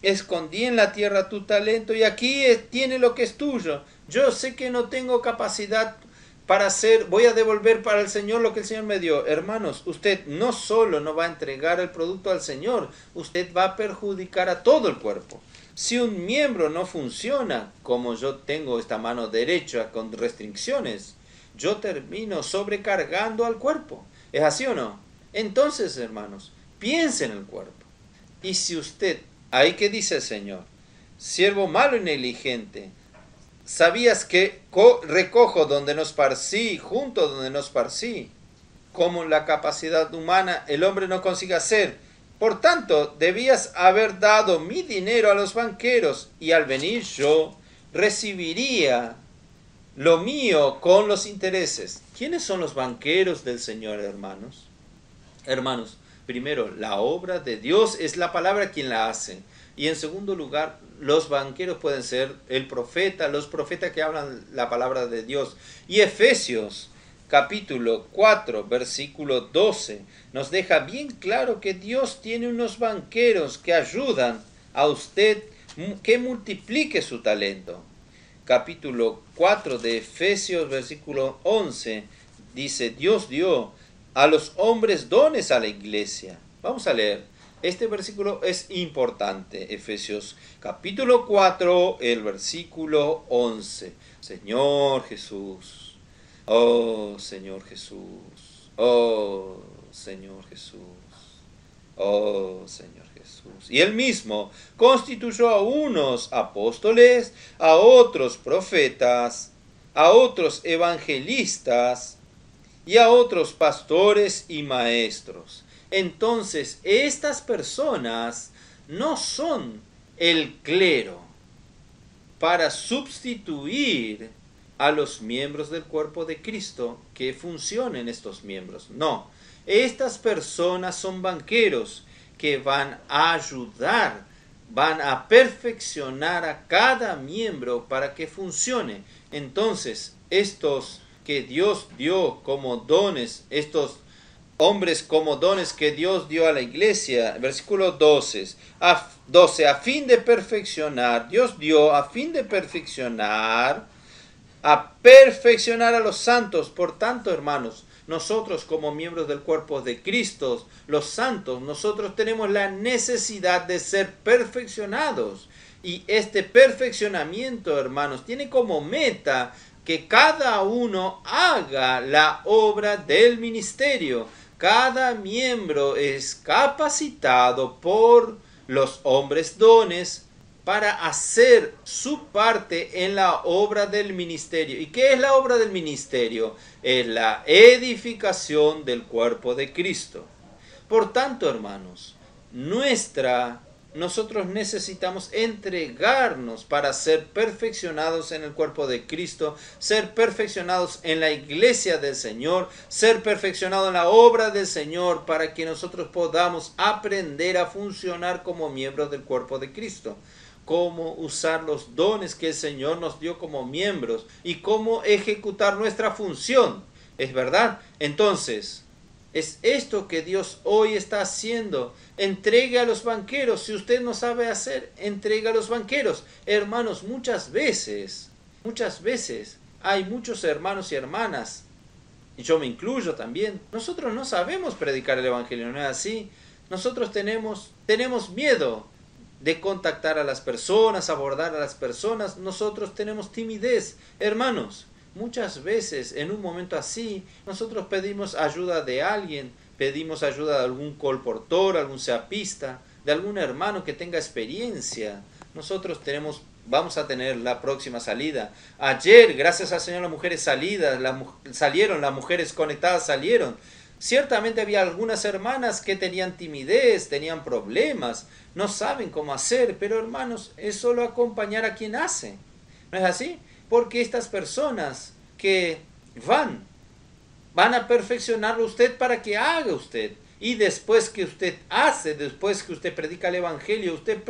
Escondí en la tierra tu talento y aquí tiene lo que es tuyo. Yo sé que no tengo capacidad para hacer, voy a devolver para el Señor lo que el Señor me dio. Hermanos, usted no solo no va a entregar el producto al Señor, usted va a perjudicar a todo el cuerpo. Si un miembro no funciona, como yo tengo esta mano derecha con restricciones, yo termino sobrecargando al cuerpo. ¿Es así o no? Entonces, hermanos, piense en el cuerpo. Y si usted, ahí que dice el Señor, siervo malo y negligente, ¿sabías que recojo donde no esparcí, junto donde no esparcí? Como la capacidad humana el hombre no consigue hacer. Por tanto, debías haber dado mi dinero a los banqueros, y al venir yo recibiría lo mío con los intereses. ¿Quiénes son los banqueros del Señor, hermanos? Hermanos, primero, la obra de Dios es la palabra quien la hace. Y en segundo lugar, los banqueros pueden ser el profeta, los profetas que hablan la palabra de Dios. Y Efesios capítulo 4, versículo 12, nos deja bien claro que Dios tiene unos banqueros que ayudan a usted que multiplique su talento. Capítulo 4 de Efesios, versículo 11, dice, Dios dio a los hombres dones a la iglesia. Vamos a leer. Este versículo es importante. Efesios capítulo 4, el versículo 11. Señor Jesús. Oh Señor Jesús. Oh Señor Jesús. Oh Señor Jesús. Y él mismo constituyó a unos apóstoles, a otros profetas, a otros evangelistas y a otros pastores y maestros. Entonces, estas personas no son el clero para sustituir a los miembros del cuerpo de Cristo que funcionen estos miembros. No, estas personas son banqueros que van a ayudar, van a perfeccionar a cada miembro para que funcione. Entonces, estos que Dios dio como dones, estos hombres como dones que Dios dio a la iglesia, versículo 12, a fin de perfeccionar, Dios dio a fin de perfeccionar a los santos. Por tanto, hermanos, nosotros como miembros del cuerpo de Cristo, los santos, nosotros tenemos la necesidad de ser perfeccionados. Y este perfeccionamiento, hermanos, tiene como meta que cada uno haga la obra del ministerio. Cada miembro es capacitado por los hombres dones para hacer su parte en la obra del ministerio. ¿Y qué es la obra del ministerio? Es la edificación del cuerpo de Cristo. Por tanto, hermanos, nosotros necesitamos entregarnos para ser perfeccionados en el cuerpo de Cristo, ser perfeccionados en la iglesia del Señor, ser perfeccionados en la obra del Señor, para que nosotros podamos aprender a funcionar como miembros del cuerpo de Cristo. Cómo usar los dones que el Señor nos dio como miembros y cómo ejecutar nuestra función. ¿Es verdad? Entonces, es esto que Dios hoy está haciendo. Entregue a los banqueros. Si usted no sabe hacer, entregue a los banqueros. Hermanos, muchas veces, hay muchos hermanos y hermanas, y yo me incluyo también, nosotros no sabemos predicar el evangelio, ¿no es así? Nosotros tenemos miedo de contactar a las personas, abordar a las personas. Nosotros tenemos timidez. Hermanos, muchas veces en un momento así, nosotros pedimos ayuda de alguien, pedimos ayuda de algún colportor, algún seapista, de algún hermano que tenga experiencia. Nosotros tenemos vamos a tener la próxima salida. Ayer, gracias al Señor, las mujeres salieron, las mujeres conectadas salieron. Ciertamente había algunas hermanas que tenían timidez, tenían problemas, no saben cómo hacer, pero hermanos, es solo acompañar a quien hace. ¿No es así? Porque estas personas que van a perfeccionarlo usted para que haga usted. Y después que usted hace, después que usted predica el Evangelio, usted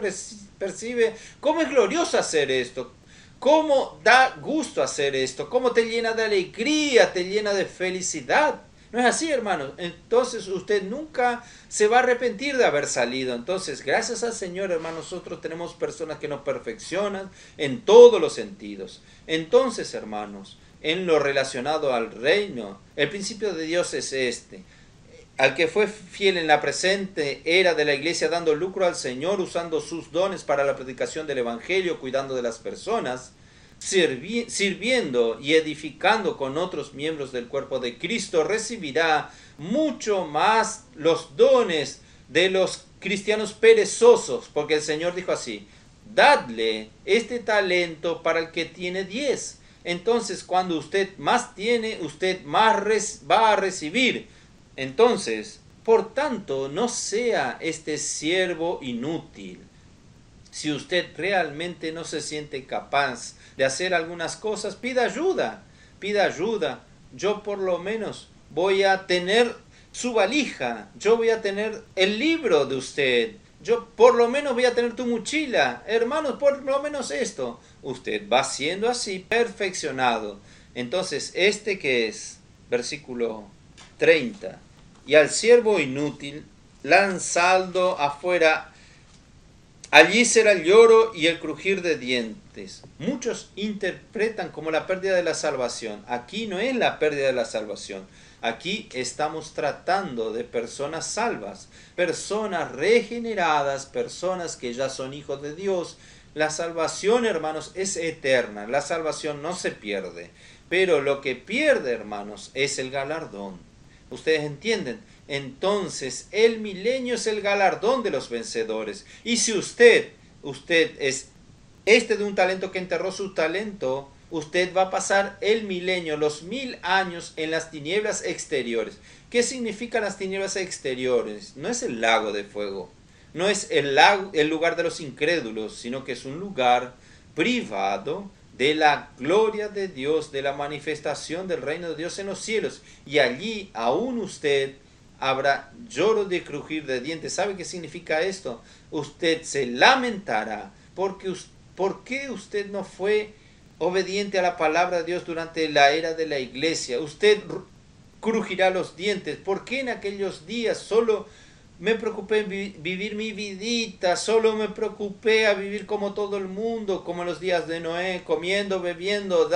percibe cómo es glorioso hacer esto, cómo da gusto hacer esto, cómo te llena de alegría, te llena de felicidad. ¿No es así, hermanos? Entonces usted nunca se va a arrepentir de haber salido. Entonces, gracias al Señor, hermanos, nosotros tenemos personas que nos perfeccionan en todos los sentidos. Entonces, hermanos, en lo relacionado al reino, el principio de Dios es este. Al que fue fiel en la presente era de la iglesia, dando lucro al Señor, usando sus dones para la predicación del Evangelio, cuidando de las personas, sirviendo y edificando con otros miembros del cuerpo de Cristo, recibirá mucho más los dones de los cristianos perezosos, porque el Señor dijo así: dadle este talento para el que tiene 10. Entonces, cuando usted más tiene, usted más va a recibir. Entonces, por tanto, no sea este siervo inútil. Si usted realmente no se siente capaz de hacer algunas cosas, pida ayuda, pida ayuda. Yo por lo menos voy a tener su valija, yo voy a tener el libro de usted, yo por lo menos voy a tener tu mochila. Hermanos, por lo menos esto. Usted va siendo así perfeccionado. Entonces, que es, versículo 30, y al siervo inútil lanzado afuera, allí será el lloro y el crujir de dientes. Muchos interpretan como la pérdida de la salvación. Aquí no es la pérdida de la salvación. Aquí estamos tratando de personas salvas, personas regeneradas, personas que ya son hijos de Dios. La salvación, hermanos, es eterna. La salvación no se pierde. Pero lo que pierde, hermanos, es el galardón. ¿Ustedes entienden? Entonces, el milenio es el galardón de los vencedores. Y si usted es de un talento que enterró su talento, usted va a pasar el milenio, los 1000 años en las tinieblas exteriores. ¿Qué significan las tinieblas exteriores? No es el lago de fuego, no es el lugar de los incrédulos, sino que es un lugar privado de la gloria de Dios, de la manifestación del reino de Dios en los cielos. Y allí aún usted habrá lloro de crujir de dientes. ¿Sabe qué significa esto? Usted se lamentará ¿por qué usted no fue obediente a la palabra de Dios durante la era de la iglesia? Usted crujirá los dientes. ¿Por qué en aquellos días solo me preocupé en vivir mi vidita, solo me preocupé a vivir como todo el mundo, como en los días de Noé, comiendo, bebiendo,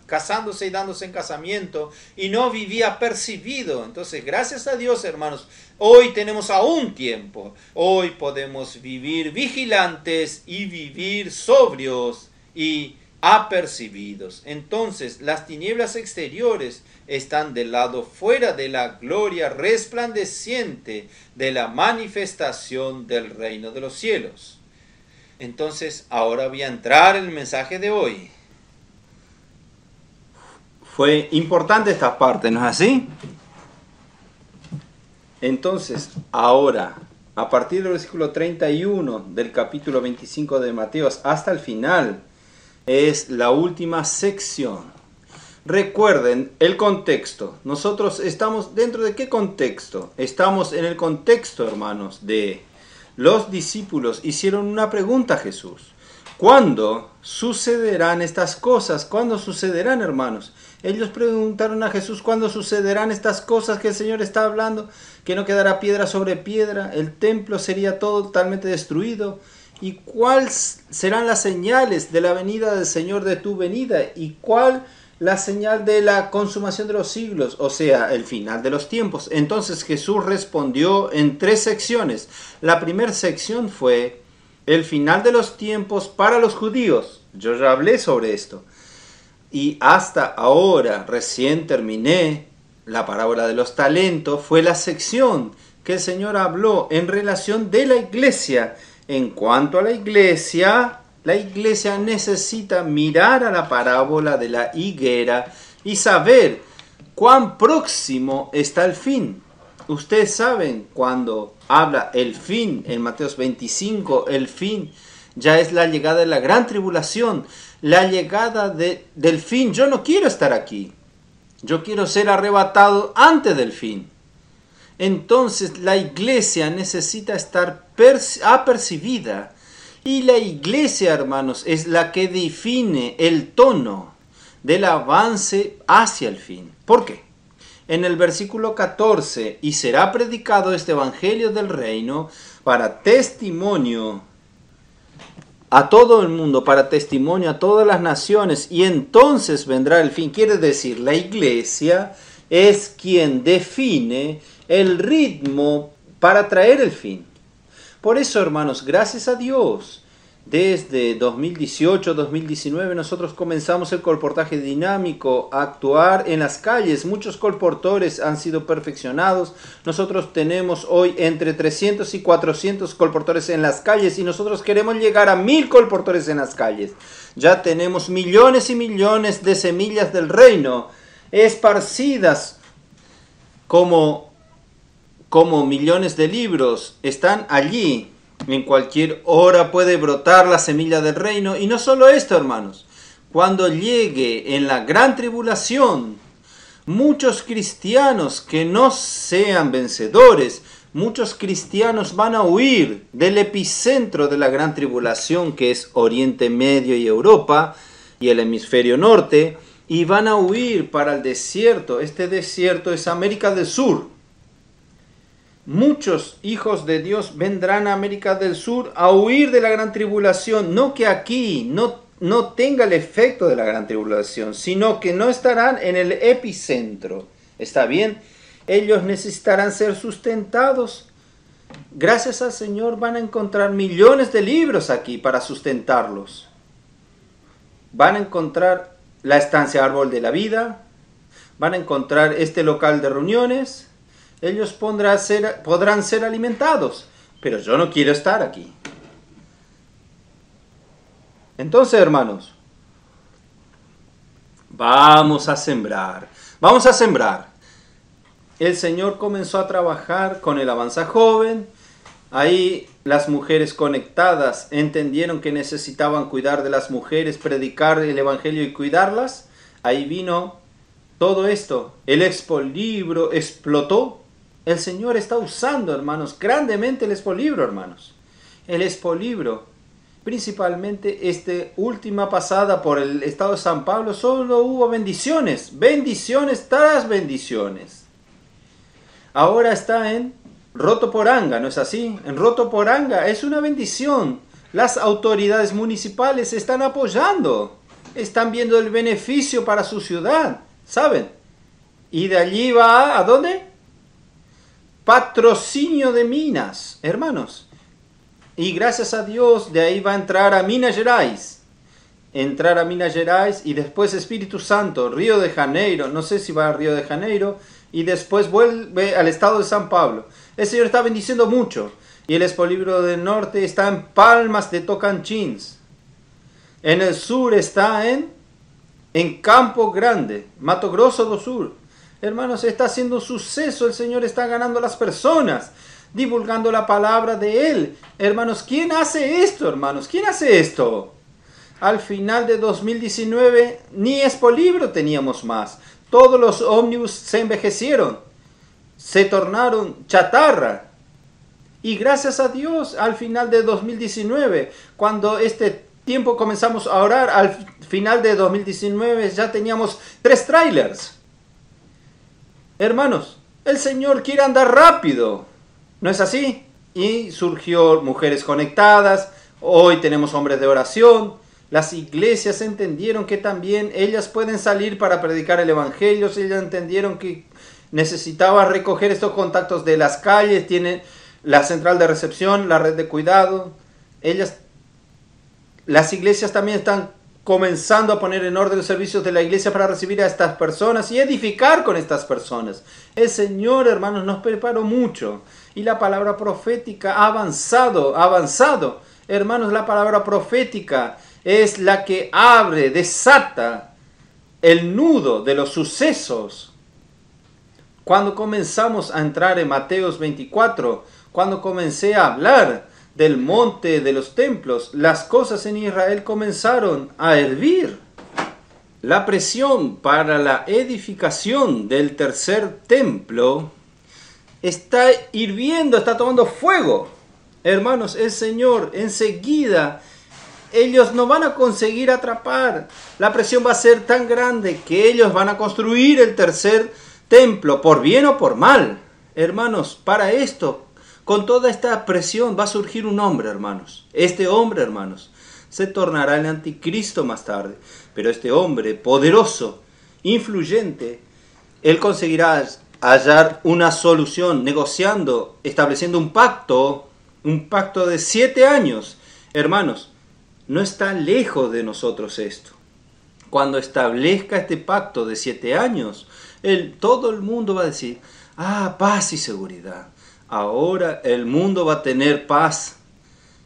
casándose y dándose en casamiento, y no vivía percibido? Entonces, gracias a Dios, hermanos, hoy tenemos aún tiempo. Hoy podemos vivir vigilantes y vivir sobrios y apercibidos. Entonces, las tinieblas exteriores están del lado fuera de la gloria resplandeciente de la manifestación del reino de los cielos. Entonces, ahora voy a entrar en el mensaje de hoy. Fue importante esta parte, ¿no es así? Entonces, ahora, a partir del versículo 31 del capítulo 25 de Mateo hasta el final, es la última sección. Recuerden el contexto. Nosotros estamos dentro de qué contexto? Estamos en el contexto, hermanos, de los discípulos hicieron una pregunta a Jesús. ¿Cuándo sucederán estas cosas? ¿Cuándo sucederán, hermanos? Ellos preguntaron a Jesús: ¿cuándo sucederán estas cosas que el Señor está hablando? Que no quedará piedra sobre piedra, el templo sería totalmente destruido. ¿Y cuáles serán las señales de la venida del Señor, de tu venida? ¿Y cuál la señal de la consumación de los siglos? O sea, el final de los tiempos. Entonces Jesús respondió en 3 secciones. La primera sección fue el final de los tiempos para los judíos. Yo ya hablé sobre esto. Y hasta ahora, recién terminé la parábola de los talentos, fue la sección que el Señor habló en relación de la iglesia. En cuanto a la iglesia, La iglesia necesita mirar a la parábola de la higuera y saber cuán próximo está el fin. Ustedes saben cuando habla el fin en Mateo 25, el fin ya es la llegada de la gran tribulación, la llegada del fin. Yo no quiero estar aquí. Yo quiero ser arrebatado antes del fin. Entonces la iglesia necesita estar apercibida. Y la iglesia, hermanos, es la que define el tono del avance hacia el fin. ¿Por qué? En el versículo 14, y será predicado este evangelio del reino para testimonio a todo el mundo, para testimonio a todas las naciones, y entonces vendrá el fin. Quiere decir, la iglesia es quien define el ritmo para traer el fin. Por eso, hermanos, gracias a Dios, desde 2018-2019 nosotros comenzamos el colportaje dinámico a actuar en las calles. Muchos colportores han sido perfeccionados. Nosotros tenemos hoy entre 300 y 400 colportores en las calles y nosotros queremos llegar a 1000 colportores en las calles. Ya tenemos millones y millones de semillas del reino esparcidas como millones de libros. Están allí. En cualquier hora puede brotar la semilla del reino. Y no solo esto, hermanos. Cuando llegue en la gran tribulación, muchos cristianos que no sean vencedores, muchos cristianos van a huir del epicentro de la gran tribulación, que es Oriente Medio y Europa y el hemisferio norte, y van a huir para el desierto. Este desierto es América del Sur. Muchos hijos de Dios vendrán a América del Sur a huir de la gran tribulación. No que aquí no tenga el efecto de la gran tribulación, sino que no estarán en el epicentro. ¿Está bien? Ellos necesitarán ser sustentados. Gracias al Señor van a encontrar millones de libros aquí para sustentarlos. Van a encontrar la estancia Árbol de la Vida. Van a encontrar este local de reuniones. Ellos podrán ser alimentados, pero yo no quiero estar aquí. Entonces, hermanos, vamos a sembrar. Vamos a sembrar. El Señor comenzó a trabajar con el Avanza Joven. Ahí las mujeres conectadas entendieron que necesitaban cuidar de las mujeres, predicar el Evangelio y cuidarlas. Ahí vino todo esto. El Expolibro explotó. El Señor está usando, hermanos, grandemente el Expolibro, hermanos. El Expolibro, principalmente última pasada por el estado de San Pablo, solo hubo bendiciones, bendiciones tras bendiciones. Ahora está en Rotoporanga, ¿no es así? En Rotoporanga es una bendición. Las autoridades municipales están apoyando, están viendo el beneficio para su ciudad, ¿saben? Y de allí va, ¿a dónde? Patrocinio de Minas, hermanos. Y gracias a Dios, de ahí va a entrar a Minas Gerais. Entrar a Minas Gerais y después Espíritu Santo, Río de Janeiro. No sé si va a Río de Janeiro. Y después vuelve al estado de San Pablo. El Señor está bendiciendo mucho. Y el Expolibro del norte está en Palmas de Tocantins. En el sur está en Campo Grande, Mato Grosso do Sur. Hermanos, está haciendo un suceso. El Señor está ganando a las personas, divulgando la palabra de Él. Hermanos, ¿quién hace esto, hermanos? ¿Quién hace esto? Al final de 2019, ni Expolibro teníamos más. Todos los ómnibus se envejecieron, se tornaron chatarra. Y gracias a Dios, al final de 2019, cuando este tiempo comenzamos a orar, al final de 2019 ya teníamos 3 trailers. Hermanos, el Señor quiere andar rápido, ¿no es así? Y surgió Mujeres Conectadas, hoy tenemos Hombres de Oración. Las iglesias entendieron que también ellas pueden salir para predicar el Evangelio. Ellas entendieron que necesitaban recoger estos contactos de las calles. Tienen la central de recepción, la red de cuidado. Las iglesias también están comenzando a poner en orden los servicios de la iglesia para recibir a estas personas y edificar con estas personas. El Señor, hermanos, nos preparó mucho y la palabra profética ha avanzado. Hermanos, la palabra profética es la que abre, desata el nudo de los sucesos. Cuando comenzamos a entrar en Mateos 24, cuando comencé a hablar del monte de los templos, las cosas en Israel comenzaron a hervir. La presión para la edificación del tercer templo está hirviendo, está tomando fuego. Hermanos, el Señor enseguida, ellos no van a conseguir atrapar. La presión va a ser tan grande que ellos van a construir el tercer templo, por bien o por mal. Hermanos, para esto, con toda esta presión va a surgir un hombre, hermanos. Este hombre, hermanos, se tornará el anticristo más tarde. Pero este hombre poderoso, influyente, él conseguirá hallar una solución, negociando, estableciendo un pacto de 7 años. Hermanos, no está lejos de nosotros esto. Cuando establezca este pacto de 7 años, todo el mundo va a decir, paz y seguridad. Ahora el mundo va a tener paz,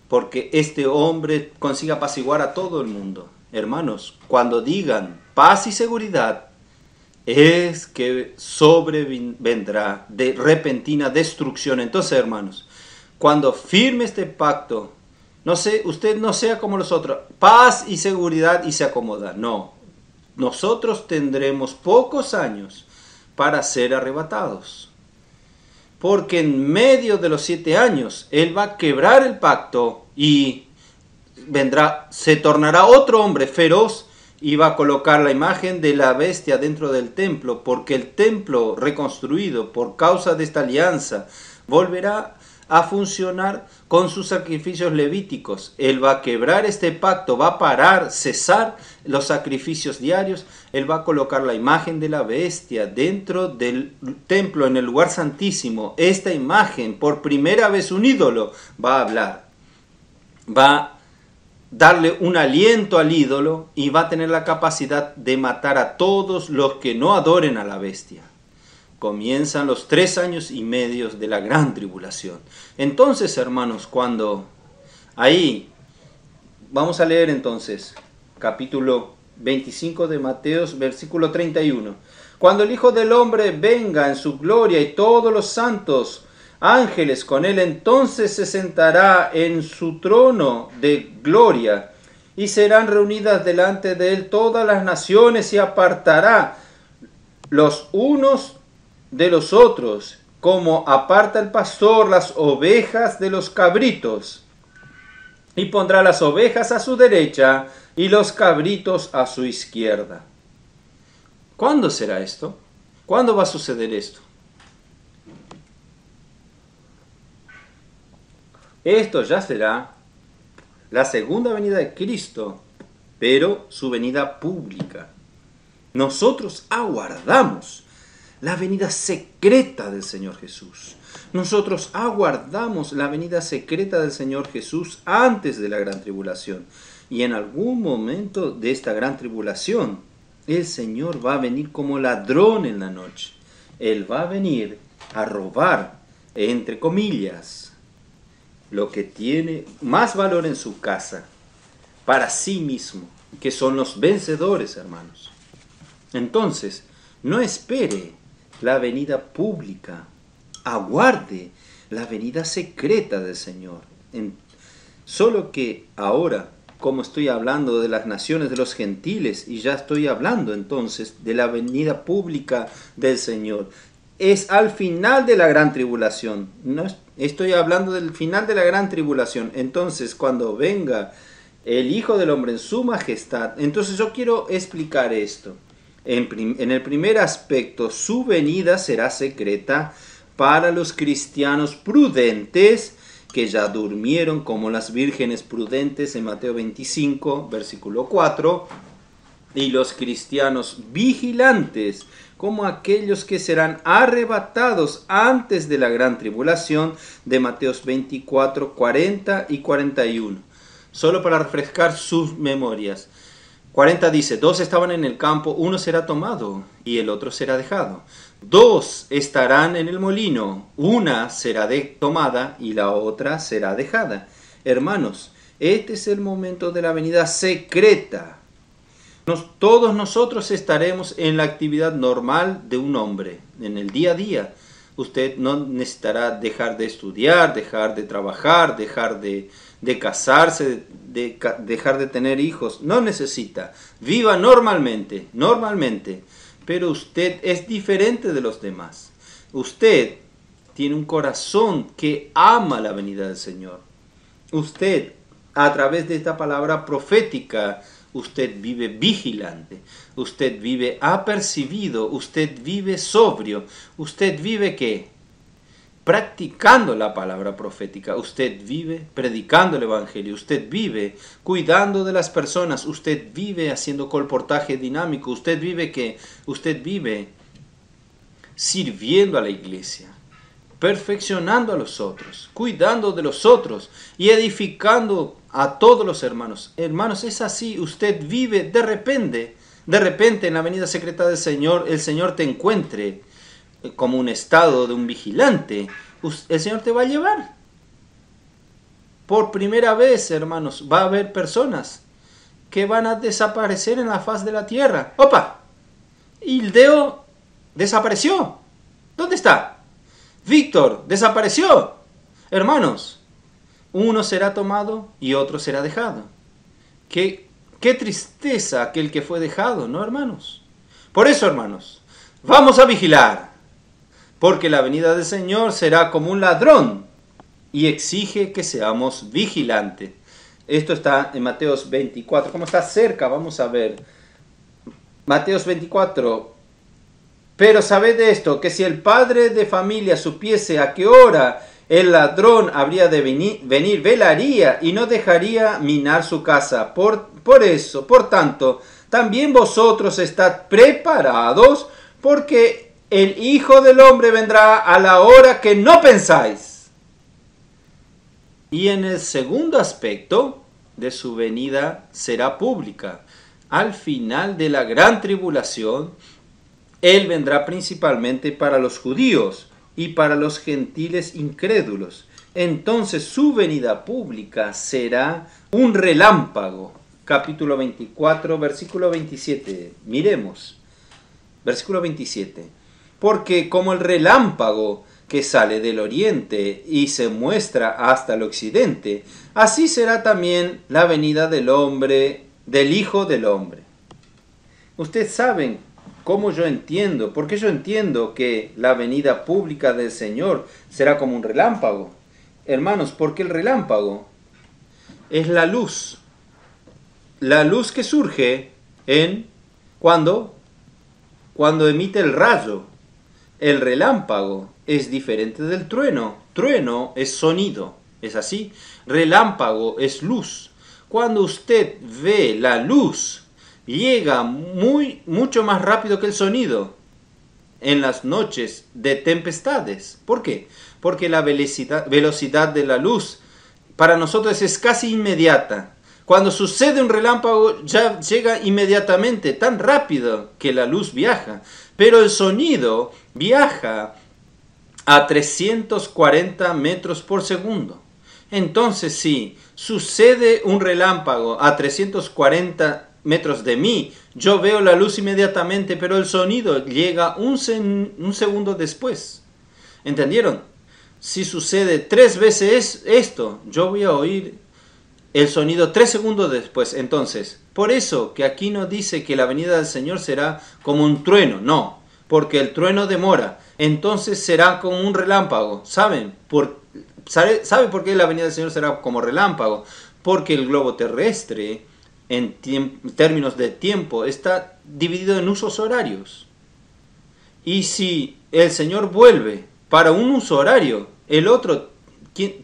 porque este hombre consigue apaciguar a todo el mundo. Hermanos, cuando digan paz y seguridad, es que sobrevendrá de repentina destrucción. Entonces, hermanos, cuando firme este pacto, usted no sea como los otros, paz y seguridad y se acomoda. No, nosotros tendremos pocos años para ser arrebatados. Porque en medio de los 7 años, Él va a quebrar el pacto y se tornará otro hombre feroz y va a colocar la imagen de la bestia dentro del templo, porque el templo reconstruido por causa de esta alianza volverá a funcionar con sus sacrificios levíticos. Él va a quebrar este pacto, va a cesar los sacrificios diarios. Él va a colocar la imagen de la bestia dentro del templo, en el lugar santísimo. Esta imagen, por primera vez un ídolo, va a hablar. Va a darle un aliento al ídolo y va a tener la capacidad de matar a todos los que no adoren a la bestia. Comienzan los 3 años y medio de la gran tribulación. Entonces, hermanos, ahí vamos a leer entonces capítulo 25 de Mateos, versículo 31. Cuando el Hijo del Hombre venga en su gloria y todos los santos ángeles con él, entonces se sentará en su trono de gloria y serán reunidas delante de él todas las naciones y apartará los unos de los otros, como aparta el pastor las ovejas de los cabritos, y pondrá las ovejas a su derecha y los cabritos a su izquierda. ¿Cuándo será esto? ¿Cuándo va a suceder esto? Esto ya será la segunda venida de Cristo, pero su venida pública. Nosotros aguardamos la venida secreta del Señor Jesús. Nosotros aguardamos la venida secreta del Señor Jesús antes de la gran tribulación. Y en algún momento de esta gran tribulación, el Señor va a venir como ladrón en la noche. Él va a venir a robar, entre comillas, lo que tiene más valor en su casa, para sí mismo, que son los vencedores, hermanos. Entonces, no espere la venida pública, aguarde la venida secreta del Señor. Solo que ahora, como estoy hablando de las naciones de los gentiles, y ya estoy hablando entonces de la venida pública del Señor, es al final de la gran tribulación. No estoy hablando del final de la gran tribulación. Entonces, cuando venga el Hijo del Hombre en su majestad, entonces yo quiero explicar esto. En el primer aspecto, su venida será secreta para los cristianos prudentes que ya durmieron como las vírgenes prudentes en Mateo 25, versículo 4, y los cristianos vigilantes como aquellos que serán arrebatados antes de la gran tribulación de Mateos 24, 40 y 41. Solo para refrescar sus memorias. 40 dice, 2 estaban en el campo, uno será tomado y el otro será dejado. 2 estarán en el molino, una será tomada y la otra será dejada. Hermanos, Este es el momento de la venida secreta. Todos nosotros estaremos en la actividad normal de un hombre, en el día a día. Usted no necesitará dejar de estudiar, dejar de trabajar, dejar de casarse, dejar de tener hijos. No necesita. Viva normalmente. Pero usted es diferente de los demás. Usted tiene un corazón que ama la venida del Señor. Usted, a través de esta palabra profética, usted vive vigilante, usted vive apercibido, usted vive sobrio, usted vive ¿qué? Practicando la palabra profética, usted vive predicando el Evangelio, usted vive cuidando de las personas, usted vive haciendo colportaje dinámico, usted vive ¿qué? Usted vive sirviendo a la iglesia, perfeccionando a los otros, cuidando de los otros y edificando a todos los hermanos. Hermanos, es así, usted vive de repente en la venida secreta del Señor, el Señor te encuentre como un estado de un vigilante, el Señor te va a llevar. Por primera vez, hermanos, va a haber personas que van a desaparecer en la faz de la tierra. ¡Opa! Hildeo desapareció. ¿Dónde está? Víctor desapareció. Hermanos, uno será tomado y otro será dejado. Qué tristeza aquel que fue dejado, ¿no, hermanos? Por eso, hermanos, vamos a vigilar, porque la venida del Señor será como un ladrón y exige que seamos vigilantes. Esto está en Mateos 24. Como está cerca, vamos a ver. Mateos 24. Pero sabed de esto, que si el padre de familia supiese a qué hora el ladrón habría de venir, velaría y no dejaría minar su casa. Por tanto, también vosotros estad preparados, porque el Hijo del Hombre vendrá a la hora que no pensáis. Y en el segundo aspecto de su venida será pública. Al final de la gran tribulación, Él vendrá principalmente para los judíos y para los gentiles incrédulos. Entonces su venida pública será un relámpago. Capítulo 24, versículo 27. Miremos. Versículo 27. Porque como el relámpago que sale del oriente y se muestra hasta el occidente, así será también la venida del hombre, del Hijo del Hombre. Ustedes saben cómo yo entiendo, porque yo entiendo que la venida pública del Señor será como un relámpago. Hermanos, porque el relámpago es la luz que surge cuando emite el rayo. El relámpago es diferente del trueno. Trueno es sonido, ¿es así? Relámpago es luz. Cuando usted ve la luz, llega mucho más rápido que el sonido en las noches de tempestades. ¿Por qué? Porque la velocidad de la luz para nosotros es casi inmediata. Cuando sucede un relámpago ya llega inmediatamente, tan rápido que la luz viaja. Pero el sonido viaja a 340 metros por segundo. Entonces, si sucede un relámpago a 340 metros de mí, yo veo la luz inmediatamente, pero el sonido llega un segundo después. ¿Entendieron? Si sucede 3 veces esto, yo voy a oír el sonido 3 segundos después. Entonces, por eso que aquí no dice que la venida del Señor será como un trueno, no, porque el trueno demora. Entonces será como un relámpago. ¿Sabe por qué la venida del Señor será como relámpago? Porque el globo terrestre, en términos de tiempo, está dividido en usos horarios. Y si el Señor vuelve para un uso horario, el otro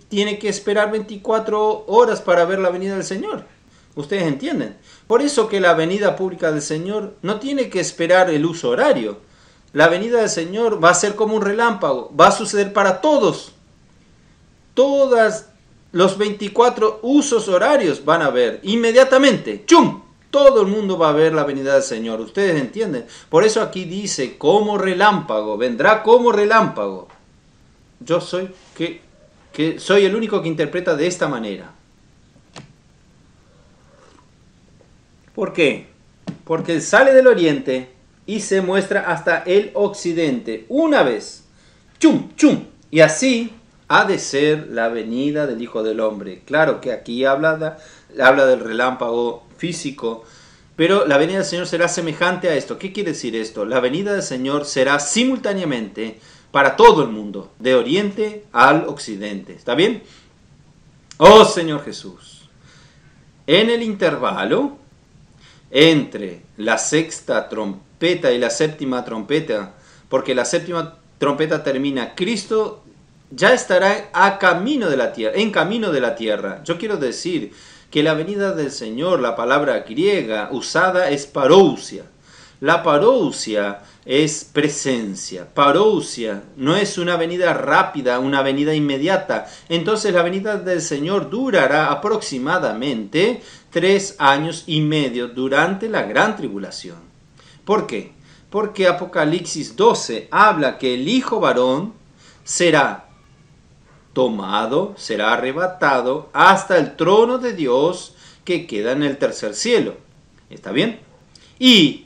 tiene que esperar 24 horas para ver la venida del Señor. ¿Ustedes entienden? Por eso que la venida pública del Señor no tiene que esperar el uso horario. La venida del Señor va a ser como un relámpago. Va a suceder para todos. Todos los 24 usos horarios van a ver inmediatamente. ¡Chum! Todo el mundo va a ver la venida del Señor. ¿Ustedes entienden? Por eso aquí dice como relámpago. Vendrá como relámpago. Yo soy soy el único que interpreta de esta manera. ¿Por qué? Porque Él sale del oriente y se muestra hasta el occidente. Una vez. ¡Chum! ¡Chum! Y así ha de ser la venida del Hijo del Hombre. Claro que aquí habla del relámpago físico, pero la venida del Señor será semejante a esto. ¿Qué quiere decir esto? La venida del Señor será simultáneamente para todo el mundo, de oriente al occidente. ¿Está bien? Oh Señor Jesús, en el intervalo entre la sexta trompeta y la séptima trompeta, porque la séptima trompeta termina, Cristo ya estará en camino de la tierra. Yo quiero decir que la venida del Señor, la palabra griega usada es parousia. La parousia es presencia. Parousia no es una venida rápida, una venida inmediata. Entonces la venida del Señor durará aproximadamente 3 años y medio durante la gran tribulación. ¿Por qué? Porque Apocalipsis 12 habla que el Hijo varón será tomado, será arrebatado hasta el trono de Dios que queda en el tercer cielo. ¿Está bien? Y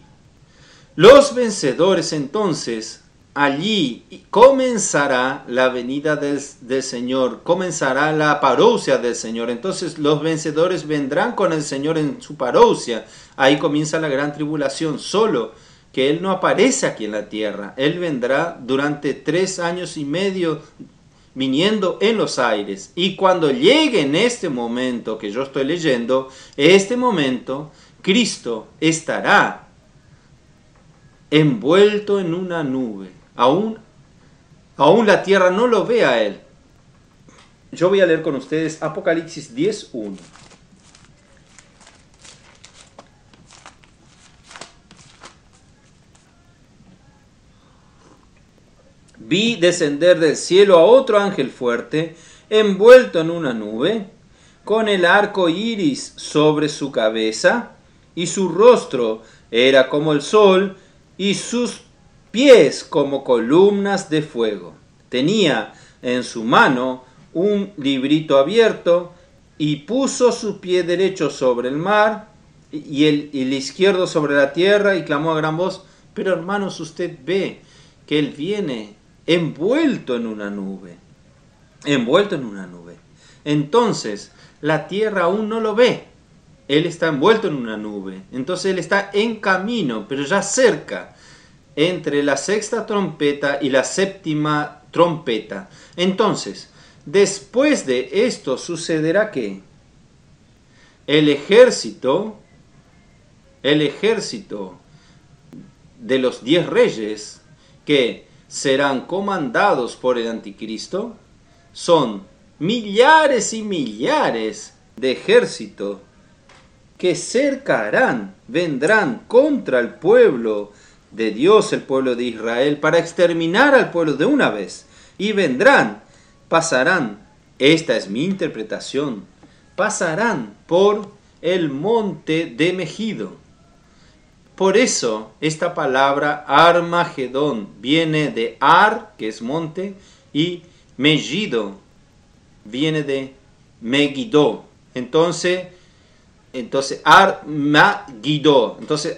los vencedores entonces, allí comenzará la venida del Señor, comenzará la parousia del Señor. Entonces los vencedores vendrán con el Señor en su parousia. Ahí comienza la gran tribulación, solo que Él no aparece aquí en la tierra. Él vendrá durante 3 años y medio viniendo en los aires. Y cuando llegue en este momento que yo estoy leyendo, este momento, Cristo estará envuelto en una nube. Aún la tierra no lo ve a Él. Yo voy a leer con ustedes Apocalipsis 10:1. Vi descender del cielo a otro ángel fuerte, envuelto en una nube, con el arco iris sobre su cabeza, y su rostro era como el sol, y sus pies como columnas de fuego. Tenía en su mano un librito abierto, y puso su pie derecho sobre el mar, y el izquierdo sobre la tierra, y clamó a gran voz. Pero hermanos, usted ve que Él viene envuelto en una nube. Envuelto en una nube. Entonces, la tierra aún no lo ve. Él está envuelto en una nube. Entonces Él está en camino, pero ya cerca, entre la sexta trompeta y la séptima trompeta. Entonces, después de esto sucederá que el ejército de los 10 reyes que serán comandados por el anticristo, son millares y millares de ejércitos que vendrán contra el pueblo de Dios, el pueblo de Israel, para exterminar al pueblo de una vez. Y pasarán, esta es mi interpretación, pasarán por el monte de Megido. Por eso esta palabra Armagedón viene de Ar, que es monte, y Megido viene de Megiddo. Entonces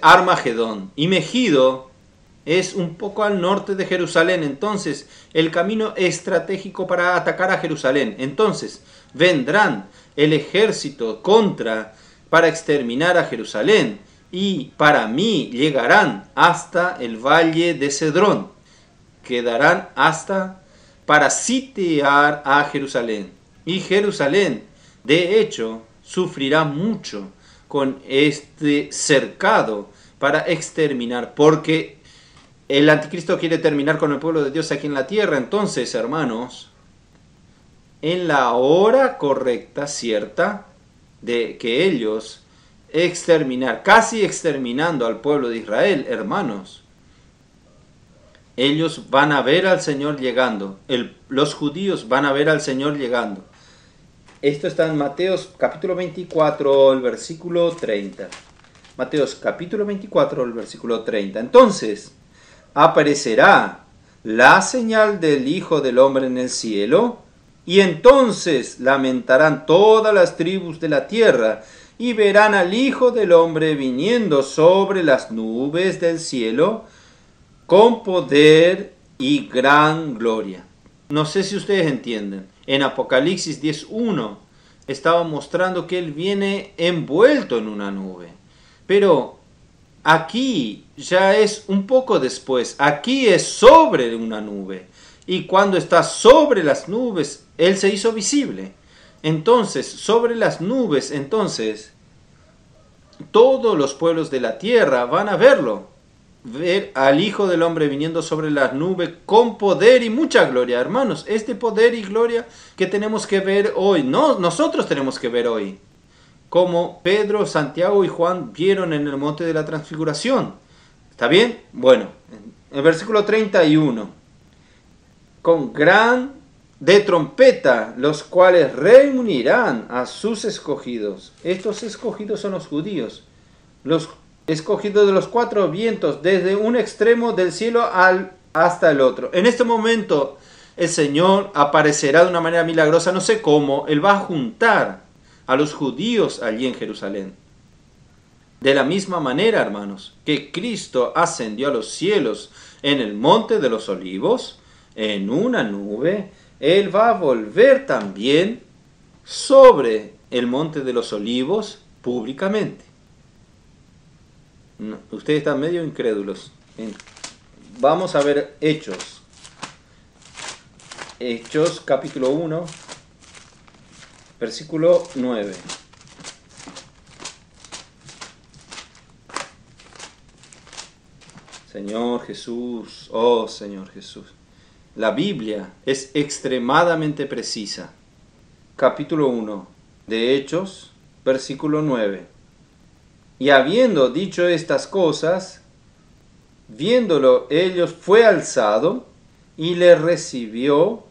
Armagedón. Y Megido es un poco al norte de Jerusalén. Entonces, el camino estratégico para atacar a Jerusalén. Entonces, vendrán el ejército para exterminar a Jerusalén. Y para mí llegarán hasta el valle de Cedrón. Quedarán para sitiar a Jerusalén. Y Jerusalén, de hecho, sufrirá mucho con este cercado para exterminar, porque el anticristo quiere terminar con el pueblo de Dios aquí en la tierra. Entonces, hermanos, en la hora correcta, cierta, de que ellos casi exterminando al pueblo de Israel, hermanos, ellos van a ver al Señor llegando. Los judíos van a ver al Señor llegando. Esto está en Mateos capítulo 24, el versículo 30. Mateos capítulo 24, el versículo 30. Entonces, aparecerá la señal del Hijo del Hombre en el cielo, Y entonces lamentarán todas las tribus de la tierra, y verán al Hijo del Hombre viniendo sobre las nubes del cielo, con poder y gran gloria. No sé si ustedes entienden. En Apocalipsis 10:1 estaba mostrando que Él viene envuelto en una nube. Pero aquí ya es un poco después. Aquí es sobre una nube. Y cuando está sobre las nubes, Él se hizo visible. Entonces, sobre las nubes, todos los pueblos de la tierra van a verlo. Ver al Hijo del Hombre viniendo sobre las nubes con poder y mucha gloria. Hermanos, este poder y gloria que tenemos que ver hoy, no, nosotros tenemos que ver hoy, como Pedro, Santiago y Juan vieron en el monte de la transfiguración. ¿Está bien? Bueno, en el versículo 31, con gran de trompeta, los cuales reunirán a sus escogidos. Estos escogidos son los judíos, los escogidos de los cuatro vientos, desde un extremo del cielo hasta el otro. En este momento el Señor aparecerá de una manera milagrosa, no sé cómo. Él va a juntar a los judíos allí en Jerusalén. De la misma manera, hermanos, que Cristo ascendió a los cielos en el monte de los olivos, en una nube, Él va a volver también sobre el monte de los olivos públicamente. No, ustedes están medio incrédulos. Vamos a ver Hechos. Hechos capítulo 1, versículo 9. Señor Jesús, oh Señor Jesús. La Biblia es extremadamente precisa. Capítulo 1 de Hechos, versículo 9. Y habiendo dicho estas cosas, viéndolo ellos, fue alzado y le recibió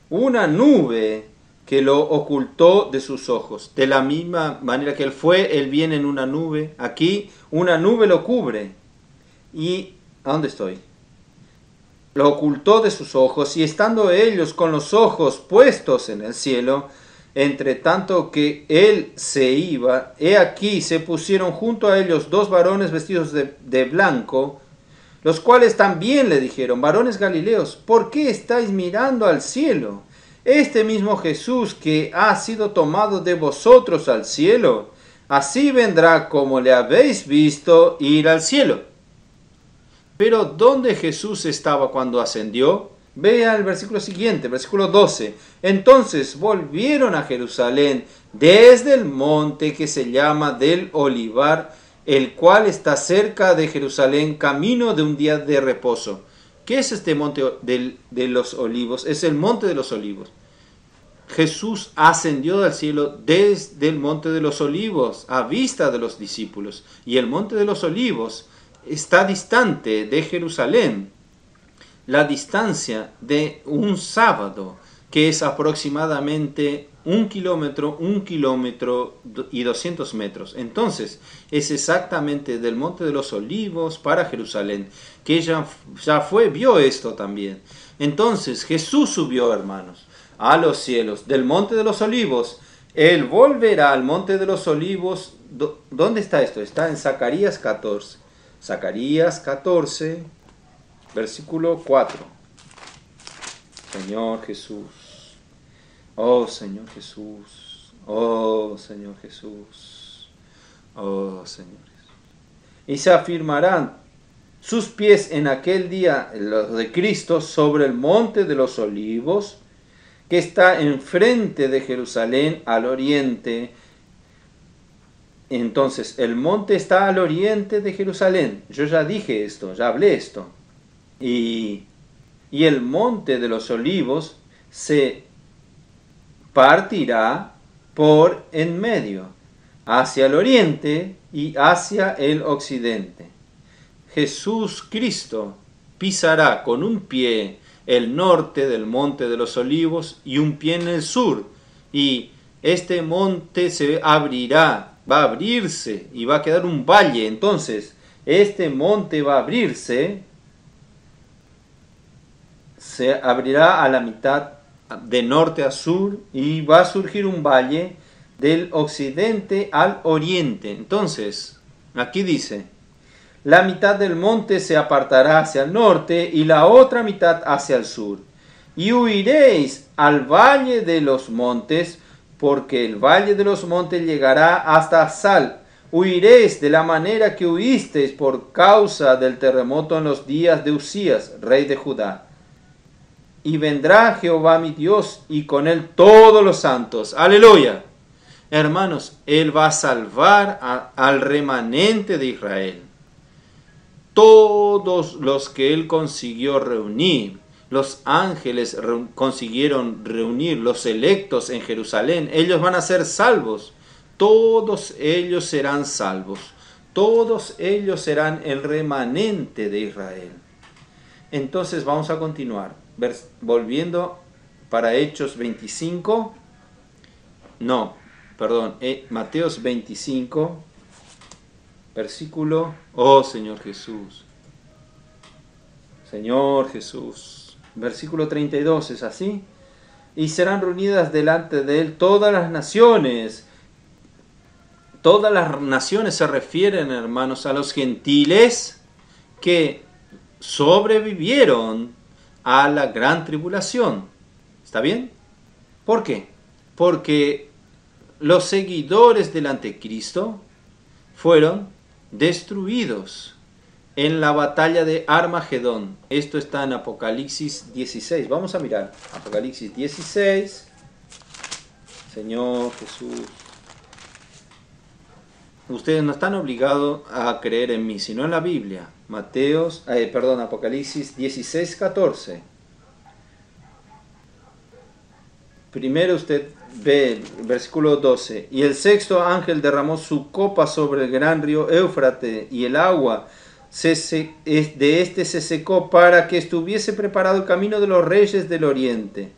una nube que lo ocultó de sus ojos. De la misma manera que él viene en una nube. Aquí una nube lo cubre. ¿Y a dónde estoy? Lo ocultó de sus ojos, y estando ellos con los ojos puestos en el cielo, entre tanto que él se iba, he aquí se pusieron junto a ellos dos varones vestidos de blanco, los cuales también le dijeron: varones galileos, ¿por qué estáis mirando al cielo? Este mismo Jesús que ha sido tomado de vosotros al cielo, así vendrá como le habéis visto ir al cielo. Pero ¿dónde Jesús estaba cuando ascendió? Vea el versículo siguiente, versículo 12. Entonces volvieron a Jerusalén desde el monte que se llama del Olivar, el cual está cerca de Jerusalén, camino de un día de reposo. ¿Qué es este monte de los olivos? Es el monte de los olivos. Jesús ascendió al cielo desde el monte de los olivos, a vista de los discípulos. Y el monte de los olivos está distante de Jerusalén. La distancia de un sábado, que es aproximadamente 1 kilómetro y 200 metros. Entonces, es exactamente del Monte de los Olivos para Jerusalén, que ella ya vio esto también. Entonces, Jesús subió, hermanos, a los cielos del Monte de los Olivos. Él volverá al Monte de los Olivos. ¿Dónde está esto? Está en Zacarías 14. Zacarías 14, versículo 4. Señor Jesús. Oh Señor Jesús. Oh Señor Jesús. Oh Señor Jesús. Y se afirmarán sus pies en aquel día, los de Cristo, sobre el monte de los olivos, que está enfrente de Jerusalén al oriente. Entonces, el monte está al oriente de Jerusalén. Yo ya dije esto, ya hablé esto. Y el monte de los olivos se partirá por en medio, hacia el oriente y hacia el occidente. Jesús Cristo pisará con un pie el norte del monte de los olivos y un pie en el sur. Y este monte se abrirá, va a abrirse y va a quedar un valle. Entonces, este monte va a abrirse, se abrirá a la mitad de norte a sur, y va a surgir un valle del occidente al oriente. Entonces, aquí dice, la mitad del monte se apartará hacia el norte y la otra mitad hacia el sur. Y huiréis al valle de los montes, porque el valle de los montes llegará hasta Sal. Huiréis de la manera que huisteis por causa del terremoto en los días de Usías, rey de Judá. Y vendrá Jehová mi Dios, y con él todos los santos. ¡Aleluya! Hermanos, él va a salvar al remanente de Israel. Todos los que él consiguió reunir, los ángeles consiguieron reunir, los electos en Jerusalén, ellos van a ser salvos. Todos ellos serán salvos. Todos ellos serán el remanente de Israel. Entonces vamos a continuar. Volviendo para Hechos 25. Mateos 25. Versículo. Oh Señor Jesús. Señor Jesús. Versículo 32, ¿es así? Y serán reunidas delante de él todas las naciones. Todas las naciones se refieren, hermanos, a los gentiles que sobrevivieron a la gran tribulación. ¿Está bien? ¿Por qué? Porque los seguidores del anticristo fueron destruidos en la batalla de Armagedón. Esto está en Apocalipsis 16. Vamos a mirar. Apocalipsis 16. Señor Jesús. Ustedes no están obligados a creer en mí, sino en la Biblia. Apocalipsis 16, 14. Primero usted ve el versículo 12. Y el sexto ángel derramó su copa sobre el gran río Éufrates, y el agua de este se secó para que estuviese preparado el camino de los reyes del oriente.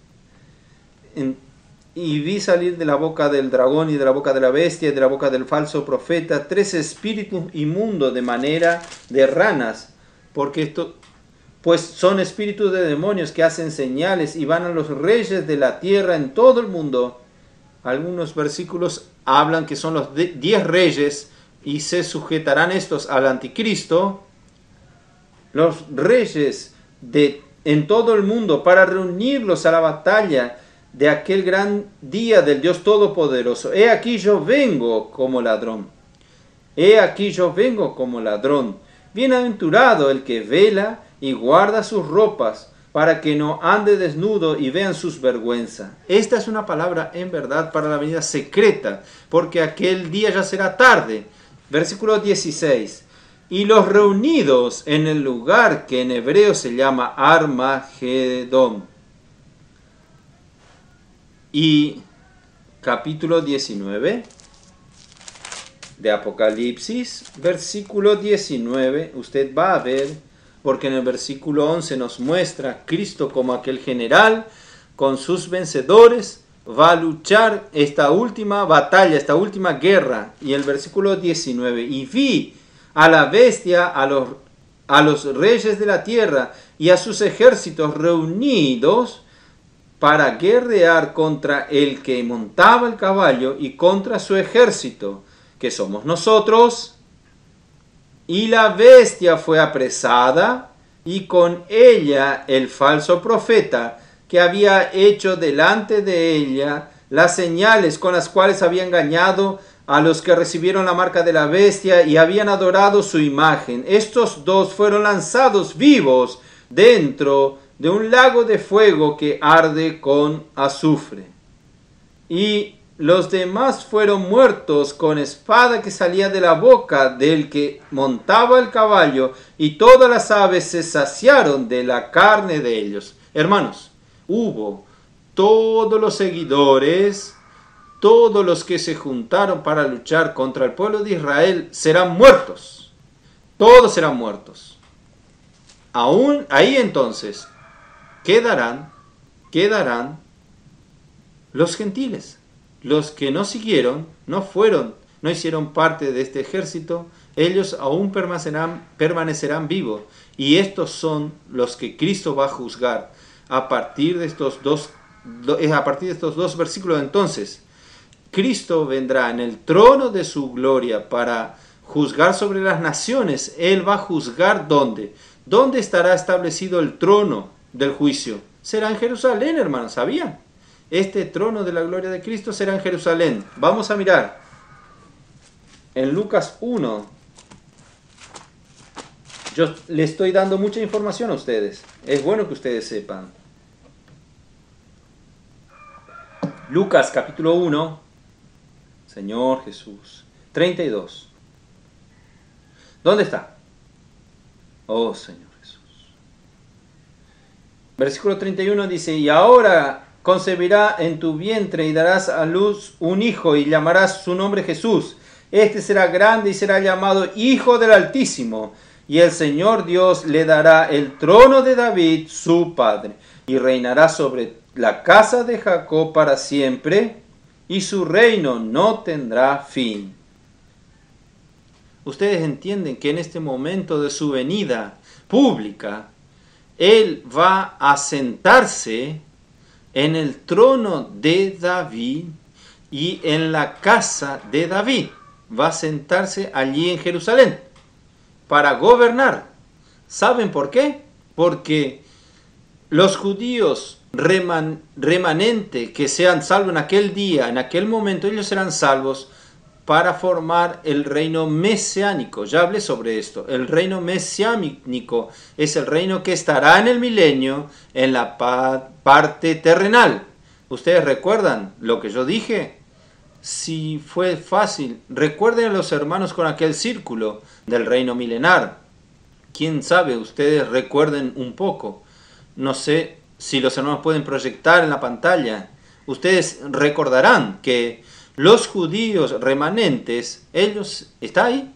Y vi salir de la boca del dragón y de la boca de la bestia y de la boca del falso profeta 3 espíritus inmundos de manera de ranas, pues son espíritus de demonios que hacen señales y van a los reyes de la tierra en todo el mundo. Algunos versículos hablan que son los 10 reyes y se sujetarán estos al anticristo. Los reyes en todo el mundo para reunirlos a la batalla de aquel gran día del Dios Todopoderoso. He aquí yo vengo como ladrón. He aquí yo vengo como ladrón. Bienaventurado el que vela y guarda sus ropas, para que no ande desnudo y vean sus vergüenzas. Esta es una palabra en verdad para la venida secreta, porque aquel día ya será tarde. Versículo 16. Y los reunidos en el lugar que en hebreo se llama Armagedón. Y capítulo 19 de Apocalipsis, versículo 19, usted va a ver, porque en el versículo 11 nos muestra a Cristo como aquel general con sus vencedores, va a luchar esta última batalla, esta última guerra. Y el versículo 19, y vi a la bestia, a los reyes de la tierra y a sus ejércitos reunidos para guerrear contra el que montaba el caballo y contra su ejército, que somos nosotros. Y la bestia fue apresada, y con ella el falso profeta, que había hecho delante de ella las señales con las cuales había engañado a los que recibieron la marca de la bestia y habían adorado su imagen. Estos dos fueron lanzados vivos dentro de un lago de fuego que arde con azufre. Y los demás fueron muertos con espada que salía de la boca del que montaba el caballo, y todas las aves se saciaron de la carne de ellos. Hermanos, todos los seguidores, todos los que se juntaron para luchar contra el pueblo de Israel serán muertos. Todos serán muertos. Aún ahí entonces quedarán los gentiles. Los que no siguieron, no hicieron parte de este ejército, ellos aún permanecerán vivos. Y estos son los que Cristo va a juzgar a partir de estos es a partir de estos dos versículos entonces. Cristo vendrá en el trono de su gloria para juzgar sobre las naciones. Él va a juzgar ¿dónde? ¿Dónde estará establecido el trono del juicio? Será en Jerusalén, hermanos, ¿sabían? Este trono de la gloria de Cristo será en Jerusalén. Vamos a mirar en Lucas 1. Yo le estoy dando mucha información a ustedes. Es bueno que ustedes sepan. Lucas capítulo 1. Señor Jesús. 32. ¿Dónde está? Oh Señor Jesús. Versículo 31 dice, y ahora concebirá en tu vientre y darás a luz un hijo y llamarás su nombre Jesús. Este será grande y será llamado Hijo del Altísimo. Y el Señor Dios le dará el trono de David, su padre, y reinará sobre la casa de Jacob para siempre, y su reino no tendrá fin. Ustedes entienden que en este momento de su venida pública, Él va a sentarse en el trono de David y en la casa de David. Va a sentarse allí en Jerusalén para gobernar. ¿Saben por qué? Porque los judíos remanentes que sean salvos en aquel día, en aquel momento, ellos serán salvos para formar el reino mesiánico. Ya hablé sobre esto. El reino mesiánico es el reino que estará en el milenio en la parte terrenal. ¿Ustedes recuerdan lo que yo dije? Si fue fácil, recuerden a los hermanos con aquel círculo del reino milenar. ¿Quién sabe? Ustedes recuerden un poco. No sé si los hermanos pueden proyectar en la pantalla. Ustedes recordarán que los judíos remanentes, ellos, ¿está ahí?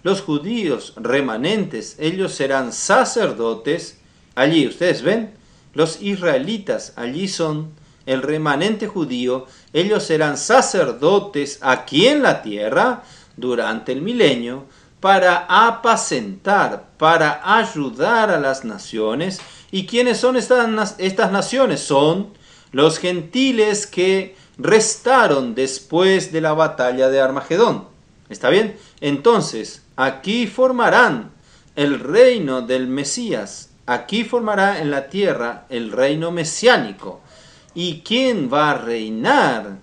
Los judíos remanentes, ellos serán sacerdotes. Allí, ¿ustedes ven? Los israelitas, allí son el remanente judío. Ellos serán sacerdotes aquí en la tierra durante el milenio para apacentar, para ayudar a las naciones. ¿Y quiénes son estas naciones? Son los gentiles que restaron después de la batalla de Armagedón. ¿Está bien? Entonces, aquí formarán el reino del Mesías. Aquí formará en la tierra el reino mesiánico. ¿Y quién va a reinar?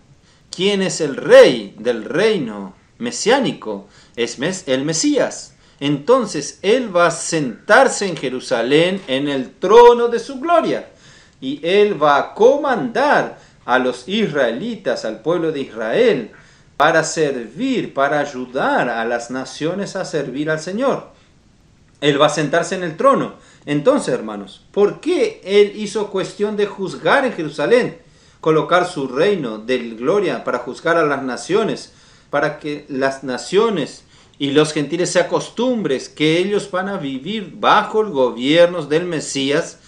¿Quién es el rey del reino mesiánico? Es el Mesías. Entonces Él va a sentarse en Jerusalén en el trono de su gloria. Y Él va a comandar a los israelitas, al pueblo de Israel, para servir, para ayudar a las naciones a servir al Señor. Él va a sentarse en el trono. Entonces, hermanos, ¿por qué Él hizo cuestión de juzgar en Jerusalén? Colocar su reino de gloria para juzgar a las naciones, para que las naciones y los gentiles se acostumbren que ellos van a vivir bajo el gobierno del Mesías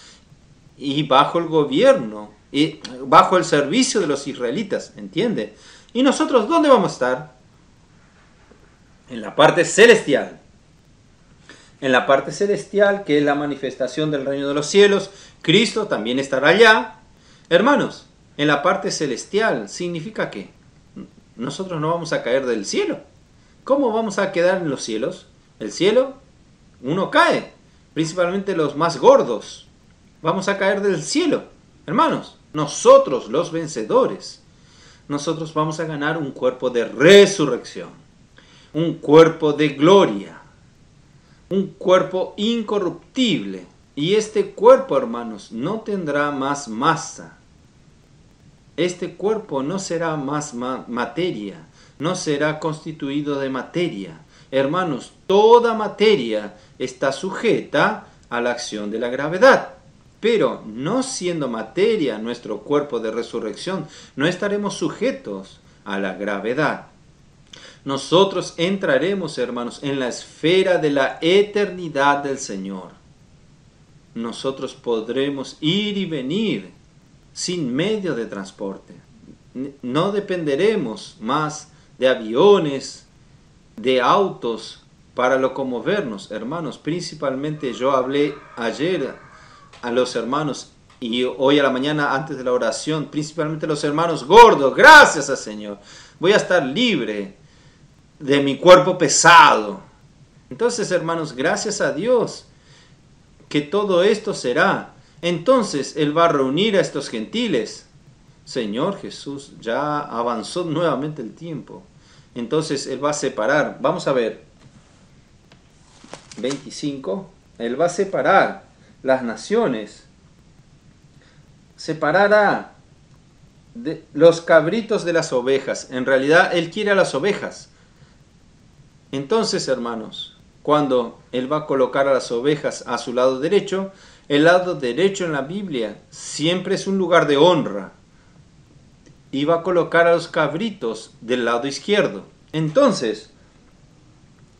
y bajo el gobierno y bajo el servicio de los israelitas, ¿entiende? ¿Y nosotros dónde vamos a estar? En la parte celestial. En la parte celestial, que es la manifestación del reino de los cielos, Cristo también estará allá. Hermanos, en la parte celestial, ¿significa qué? Nosotros no vamos a caer del cielo. ¿Cómo vamos a quedar en los cielos? El cielo, uno cae, principalmente los más gordos. Vamos a caer del cielo. Hermanos, nosotros los vencedores, nosotros vamos a ganar un cuerpo de resurrección, un cuerpo de gloria, un cuerpo incorruptible. Y este cuerpo, hermanos, no tendrá más masa. Este cuerpo no será más materia, no será constituido de materia. Hermanos, toda materia está sujeta a la acción de la gravedad. Pero no siendo materia nuestro cuerpo de resurrección, no estaremos sujetos a la gravedad. Nosotros entraremos, hermanos, en la esfera de la eternidad del Señor. Nosotros podremos ir y venir sin medio de transporte. No dependeremos más de aviones, de autos para locomovernos. Hermanos, principalmente yo hablé ayer a los hermanos Y hoy a la mañana, antes de la oración, principalmente los hermanos gordos, gracias al Señor, voy a estar libre de mi cuerpo pesado. Entonces, hermanos, gracias a Dios que todo esto será. Entonces Él va a reunir a estos gentiles. Señor Jesús, ya avanzó nuevamente el tiempo. Entonces Él va a separar. Vamos a ver. 25. Él va a separar las naciones. Separará los cabritos de las ovejas. En realidad Él quiere a las ovejas. Entonces, hermanos, cuando Él va a colocar a las ovejas a su lado derecho, el lado derecho en la Biblia siempre es un lugar de honra. Y va a colocar a los cabritos del lado izquierdo. Entonces,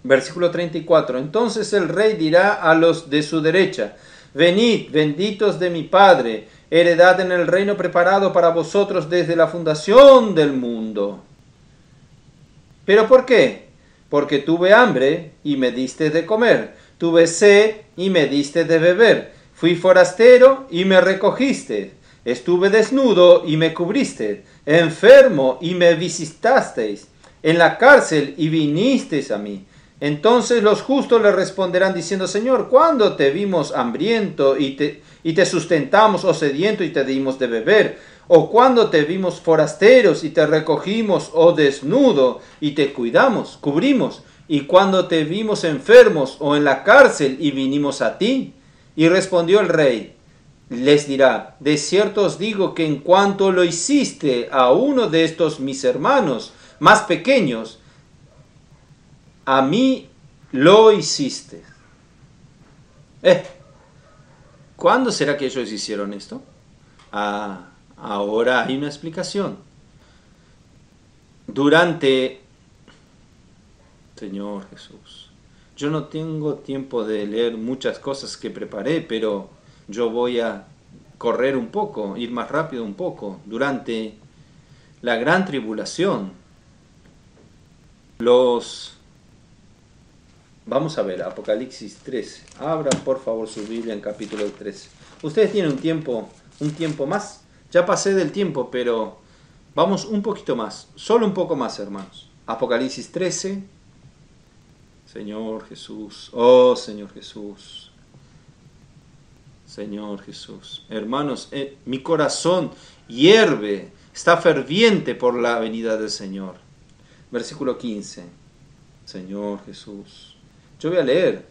versículo 34, entonces el rey dirá a los de su derecha, venid, benditos de mi Padre, heredad en el reino preparado para vosotros desde la fundación del mundo. ¿Pero por qué? Porque tuve hambre y me diste de comer, tuve sed y me diste de beber, fui forastero y me recogiste, estuve desnudo y me cubriste, enfermo y me visitasteis, en la cárcel y vinisteis a mí. Entonces los justos le responderán diciendo, Señor, ¿cuándo te vimos hambriento y te sustentamos, o sediento y te dimos de beber? ¿O cuándo te vimos forasteros y te recogimos, o desnudo y te cubrimos? ¿Y cuándo te vimos enfermos o en la cárcel y vinimos a ti? Y respondió el rey, les dirá, de cierto os digo que en cuanto lo hiciste a uno de estos mis hermanos más pequeños, a mí lo hiciste. ¿Cuándo será que ellos hicieron esto? Ahora hay una explicación. Señor Jesús, yo no tengo tiempo de leer muchas cosas que preparé, pero yo voy a correr un poco, ir más rápido un poco. Durante la gran tribulación, vamos a ver, Apocalipsis 13. Abran por favor su Biblia en capítulo 13. Ustedes tienen un tiempo más. Ya pasé del tiempo, pero vamos un poquito más. Solo un poco más, hermanos. Apocalipsis 13. Señor Jesús. Oh, Señor Jesús. Señor Jesús. Hermanos, mi corazón hierve. Está ferviente por la venida del Señor. Versículo 15. Señor Jesús. Yo voy a leer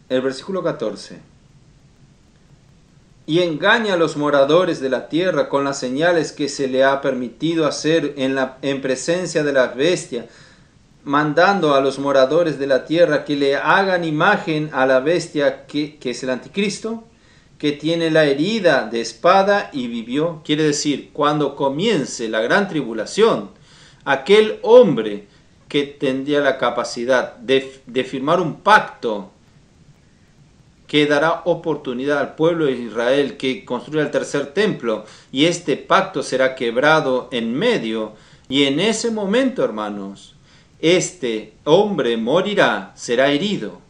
el versículo 14. Y engaña a los moradores de la tierra con las señales que se le ha permitido hacer en presencia de la bestia, mandando a los moradores de la tierra que le hagan imagen a la bestia que es el anticristo, que tiene la herida de espada y vivió. Quiere decir, cuando comience la gran tribulación, aquel hombre que tendría la capacidad de firmar un pacto que dará oportunidad al pueblo de Israel que construya el tercer templo, y este pacto será quebrado en medio, y en ese momento, hermanos, este hombre morirá, será herido,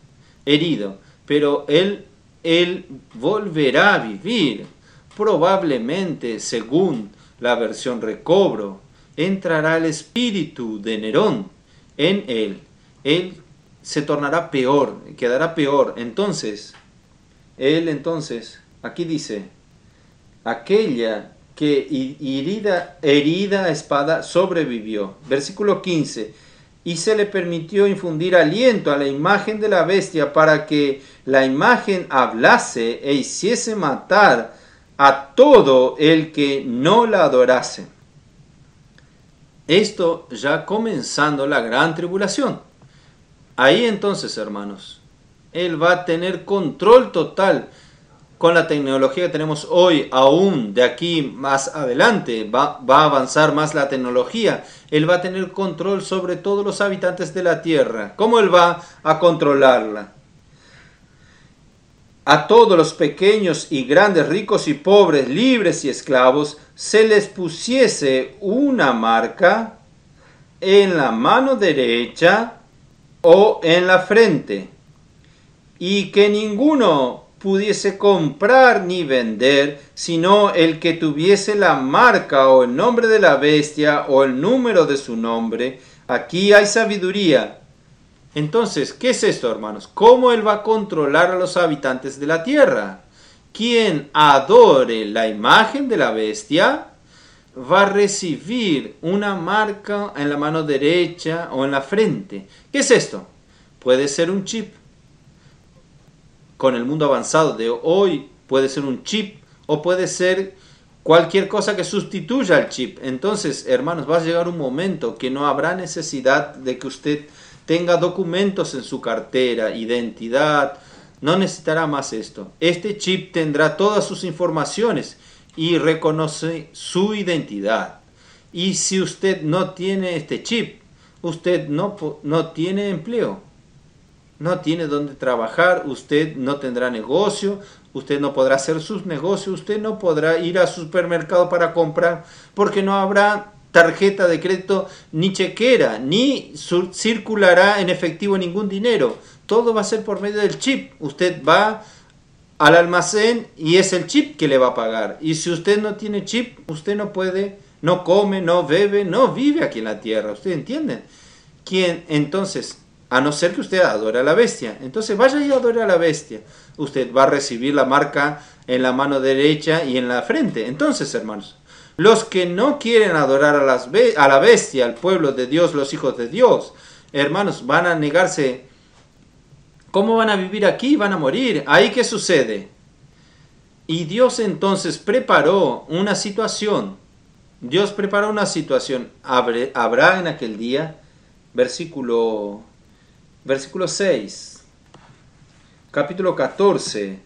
pero él volverá a vivir, probablemente según la versión recobro, entrará el espíritu de Nerón en él se tornará peor, quedará peor. Entonces, aquí dice, aquella que herida a espada sobrevivió. Versículo 15, y se le permitió infundir aliento a la imagen de la bestia para que la imagen hablase e hiciese matar a todo el que no la adorase. Esto ya comenzando la gran tribulación. Ahí entonces, hermanos, Él va a tener control total con la tecnología que tenemos hoy. Aún de aquí más adelante va a avanzar más la tecnología. Él va a tener control sobre todos los habitantes de la tierra. ¿Cómo Él va a controlarla? A todos los pequeños y grandes, ricos y pobres, libres y esclavos, se les pusiese una marca en la mano derecha o en la frente, y que ninguno pudiese comprar ni vender, sino el que tuviese la marca o el nombre de la bestia o el número de su nombre. Aquí hay sabiduría. Entonces, ¿qué es esto, hermanos? ¿Cómo él va a controlar a los habitantes de la tierra? Quien adore la imagen de la bestia va a recibir una marca en la mano derecha o en la frente. ¿Qué es esto? Puede ser un chip. Con el mundo avanzado de hoy puede ser un chip o puede ser cualquier cosa que sustituya al chip. Entonces, hermanos, va a llegar un momento que no habrá necesidad de que usted tenga documentos en su cartera, identidad. No necesitará más esto. Este chip tendrá todas sus informaciones y reconoce su identidad. Y si usted no tiene este chip, usted no tiene empleo. No tiene dónde trabajar, usted no tendrá negocio, usted no podrá hacer sus negocios, usted no podrá ir al supermercado para comprar, porque no habrá tarjeta de crédito ni chequera, ni circulará en efectivo ningún dinero. Todo va a ser por medio del chip. Usted va al almacén y es el chip que le va a pagar. Y si usted no tiene chip, usted no puede, no come, no bebe, no vive aquí en la tierra. ¿Usted entiende? Entonces, a no ser que usted adore a la bestia. Entonces vaya y adore a la bestia. Usted va a recibir la marca en la mano derecha y en la frente. Entonces, hermanos, los que no quieren adorar a la bestia, al pueblo de Dios, los hijos de Dios, hermanos, van a negarse. ¿Cómo van a vivir aquí? Van a morir. ¿Ahí qué sucede? Y Dios entonces preparó una situación. Dios preparó una situación. Habrá en aquel día, versículo 6, capítulo 14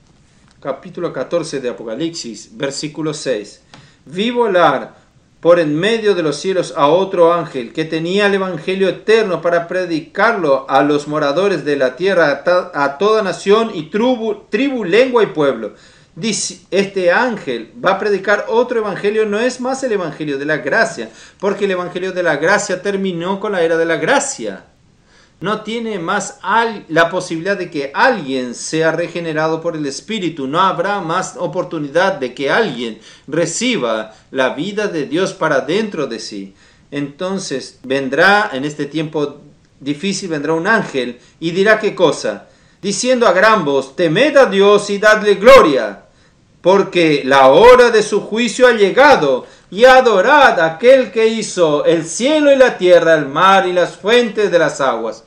de Apocalipsis, versículo 6. Vi volar por en medio de los cielos a otro ángel que tenía el evangelio eterno para predicarlo a los moradores de la tierra, a toda nación y tribu, lengua y pueblo. Dice, este ángel va a predicar otro evangelio, no es más el evangelio de la gracia, porque el evangelio de la gracia terminó con la era de la gracia. No tiene más la posibilidad de que alguien sea regenerado por el Espíritu. No habrá más oportunidad de que alguien reciba la vida de Dios para dentro de sí. Entonces vendrá en este tiempo difícil, vendrá un ángel y dirá qué cosa. Diciendo a gran voz, temed a Dios y dadle gloria, porque la hora de su juicio ha llegado, y adorad a aquel que hizo el cielo y la tierra, el mar y las fuentes de las aguas.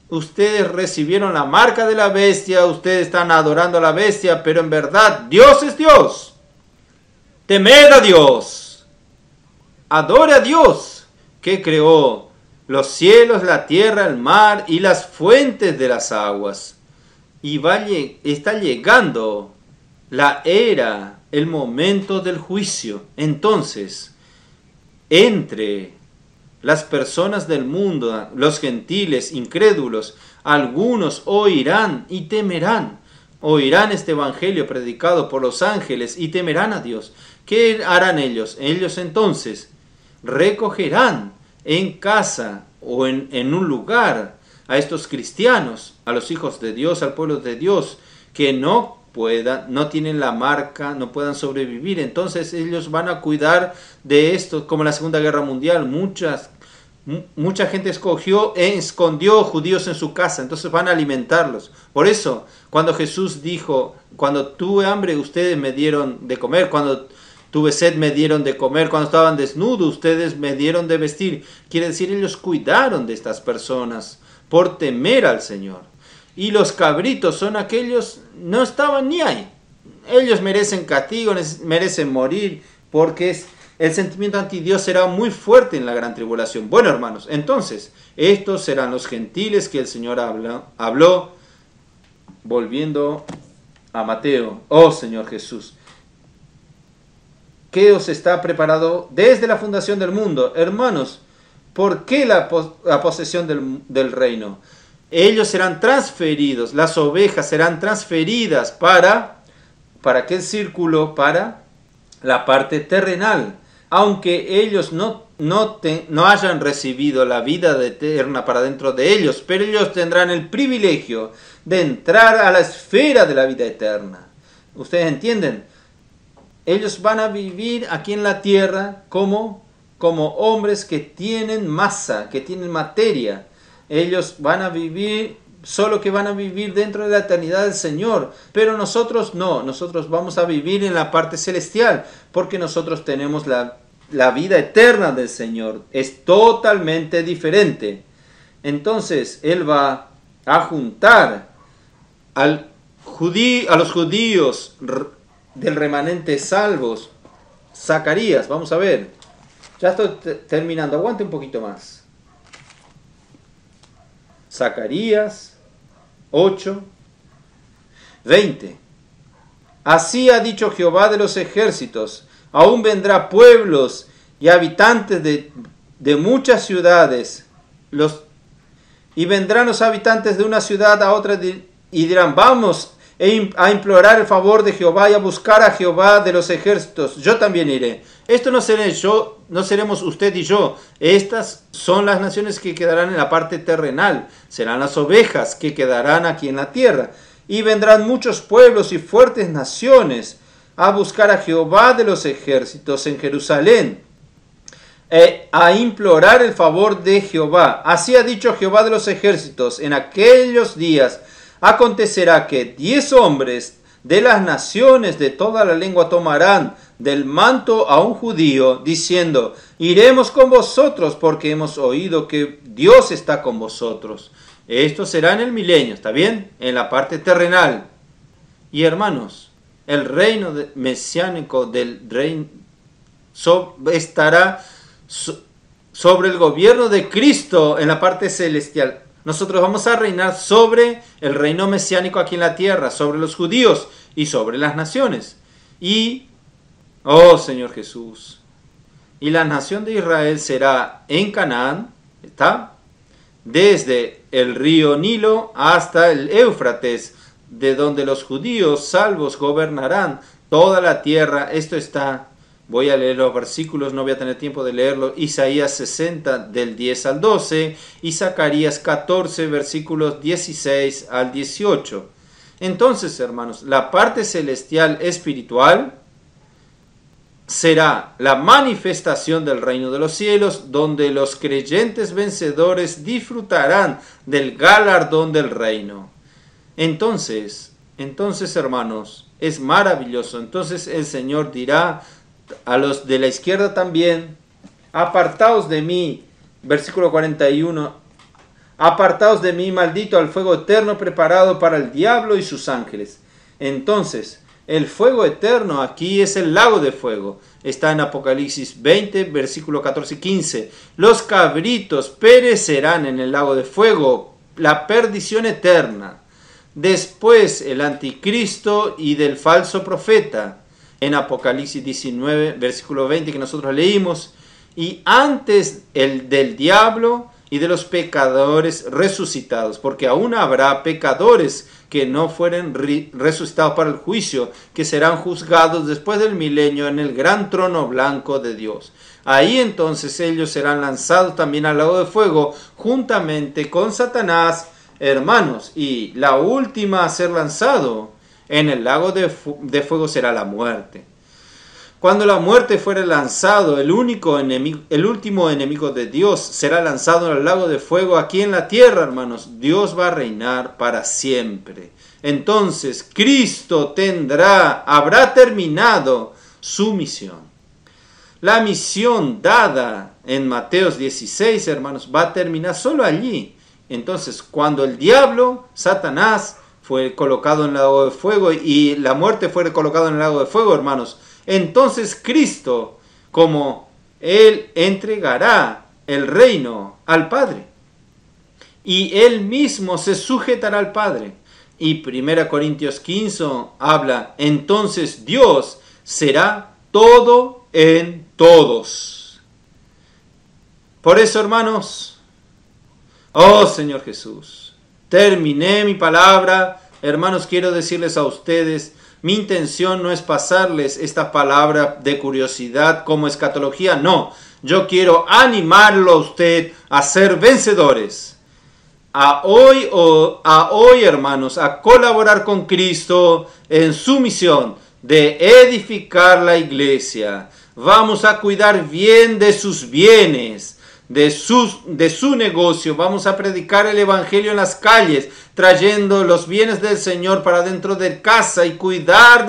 Ustedes recibieron la marca de la bestia, ustedes están adorando a la bestia, pero en verdad Dios es Dios. Temed a Dios. Adore a Dios, que creó los cielos, la tierra, el mar y las fuentes de las aguas. Y está llegando la era, el momento del juicio. Entonces, entre las personas del mundo, los gentiles, incrédulos, algunos oirán y temerán. Oirán este evangelio predicado por los ángeles y temerán a Dios. ¿Qué harán ellos? Ellos entonces recogerán en casa o en un lugar a estos cristianos, a los hijos de Dios, al pueblo de Dios, que no tienen la marca, no puedan sobrevivir. Entonces ellos van a cuidar de esto, como en la Segunda Guerra Mundial. Mucha gente escondió judíos en su casa, entonces van a alimentarlos. Por eso, cuando Jesús dijo, cuando tuve hambre, ustedes me dieron de comer, cuando tuve sed, me dieron de comer, cuando estaban desnudos, ustedes me dieron de vestir. Quiere decir, ellos cuidaron de estas personas por temer al Señor. Y los cabritos son aquellos, no estaban ni ahí. Ellos merecen castigo, merecen morir, porque el sentimiento anti Dios será muy fuerte en la gran tribulación. Bueno, hermanos, entonces, estos serán los gentiles que el Señor habló, volviendo a Mateo. Oh Señor Jesús, ¿qué os está preparado desde la fundación del mundo? Hermanos, ¿por qué la posesión del reino? Ellos serán transferidos, las ovejas serán transferidas ¿para qué círculo? Para la parte terrenal. Aunque ellos no hayan recibido la vida eterna para dentro de ellos, pero ellos tendrán el privilegio de entrar a la esfera de la vida eterna. ¿Ustedes entienden? Ellos van a vivir aquí en la tierra como hombres que tienen masa, que tienen materia. Ellos van a vivir, solo que van a vivir dentro de la eternidad del Señor. Pero nosotros no, nosotros vamos a vivir en la parte celestial, porque nosotros tenemos la vida eterna del Señor. Es totalmente diferente. Entonces, Él va a juntar a los judíos del remanente salvos. Zacarías, vamos a ver. Ya estoy terminando, aguante un poquito más. Zacarías 8:20. Así ha dicho Jehová de los ejércitos, aún vendrá pueblos y habitantes de muchas ciudades, y vendrán los habitantes de una ciudad a otra y dirán, vamos a implorar el favor de Jehová y a buscar a Jehová de los ejércitos. Yo también iré. Esto no seremos usted y yo. Estas son las naciones que quedarán en la parte terrenal. Serán las ovejas que quedarán aquí en la tierra. Y vendrán muchos pueblos y fuertes naciones a buscar a Jehová de los ejércitos en Jerusalén, a implorar el favor de Jehová. Así ha dicho Jehová de los ejércitos, en aquellos días acontecerá que 10 hombres de las naciones de toda la lengua tomarán del manto a un judío, diciendo, iremos con vosotros porque hemos oído que Dios está con vosotros. Esto será en el milenio, ¿está bien? En la parte terrenal. Y hermanos, el reino mesiánico del reino estará sobre el gobierno de Cristo en la parte celestial. Nosotros vamos a reinar sobre el reino mesiánico aquí en la tierra, sobre los judíos y sobre las naciones. Y, oh Señor Jesús, y la nación de Israel será en Canaán, ¿está? Desde el río Nilo hasta el Éufrates, de donde los judíos salvos gobernarán toda la tierra. Esto está, voy a leer los versículos, no voy a tener tiempo de leerlo. Isaías 60 del 10 al 12 y Zacarías 14 versículos 16 al 18. Entonces, hermanos, la parte celestial espiritual será la manifestación del reino de los cielos, donde los creyentes vencedores disfrutarán del galardón del reino. Entonces, hermanos, es maravilloso. Entonces el Señor dirá a los de la izquierda también, apartaos de mí, versículo 41, apartaos de mí, maldito, al fuego eterno preparado para el diablo y sus ángeles. Entonces, el fuego eterno aquí es el lago de fuego. Está en Apocalipsis 20, versículo 14 y 15. Los cabritos perecerán en el lago de fuego, la perdición eterna. Después el anticristo y del falso profeta, en Apocalipsis 19, versículo 20 que nosotros leímos. Y antes el del diablo y de los pecadores resucitados, porque aún habrá pecadores que no fueren resucitados para el juicio, que serán juzgados después del milenio en el gran trono blanco de Dios. Ahí entonces ellos serán lanzados también al lago de fuego, juntamente con Satanás, hermanos. Y la última a ser lanzado en el lago de fuego será la muerte. Cuando la muerte fuere lanzado, el último enemigo de Dios será lanzado en el lago de fuego aquí en la tierra, hermanos. Dios va a reinar para siempre. Entonces Cristo habrá terminado su misión. La misión dada en Mateo 16, hermanos, va a terminar solo allí. Entonces, cuando el diablo, Satanás, fue colocado en el lago de fuego y la muerte fue colocada en el lago de fuego, hermanos, entonces Cristo, como Él entregará el reino al Padre, y Él mismo se sujetará al Padre. Y 1 Corintios 15 habla, entonces Dios será todo en todos. Por eso, hermanos, oh Señor Jesús, terminé mi palabra. Hermanos, quiero decirles a ustedes, mi intención no es pasarles esta palabra de curiosidad como escatología, no. Yo quiero animarlo a usted a ser vencedores. a hoy, hermanos, a colaborar con Cristo en su misión de edificar la iglesia. Vamos a cuidar bien de sus bienes, de su negocio. Vamos a predicar el evangelio en las calles, trayendo los bienes del Señor para dentro de casa y cuidar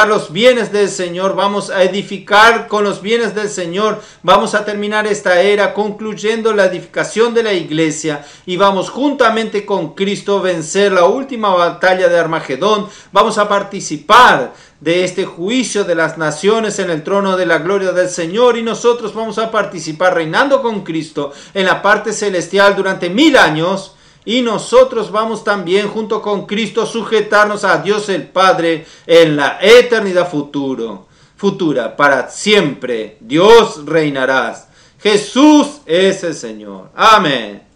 los bienes del Señor. Vamos a edificar con los bienes del Señor. Vamos a terminar esta era concluyendo la edificación de la iglesia y vamos juntamente con Cristo a vencer la última batalla de Armagedón. Vamos a participar de este juicio de las naciones en el trono de la gloria del Señor, y nosotros vamos a participar reinando con Cristo en la parte celestial durante 1000 años. Y nosotros vamos también junto con Cristo sujetarnos a Dios el Padre en la eternidad futura. Para siempre Dios reinará. Jesús es el Señor. Amén.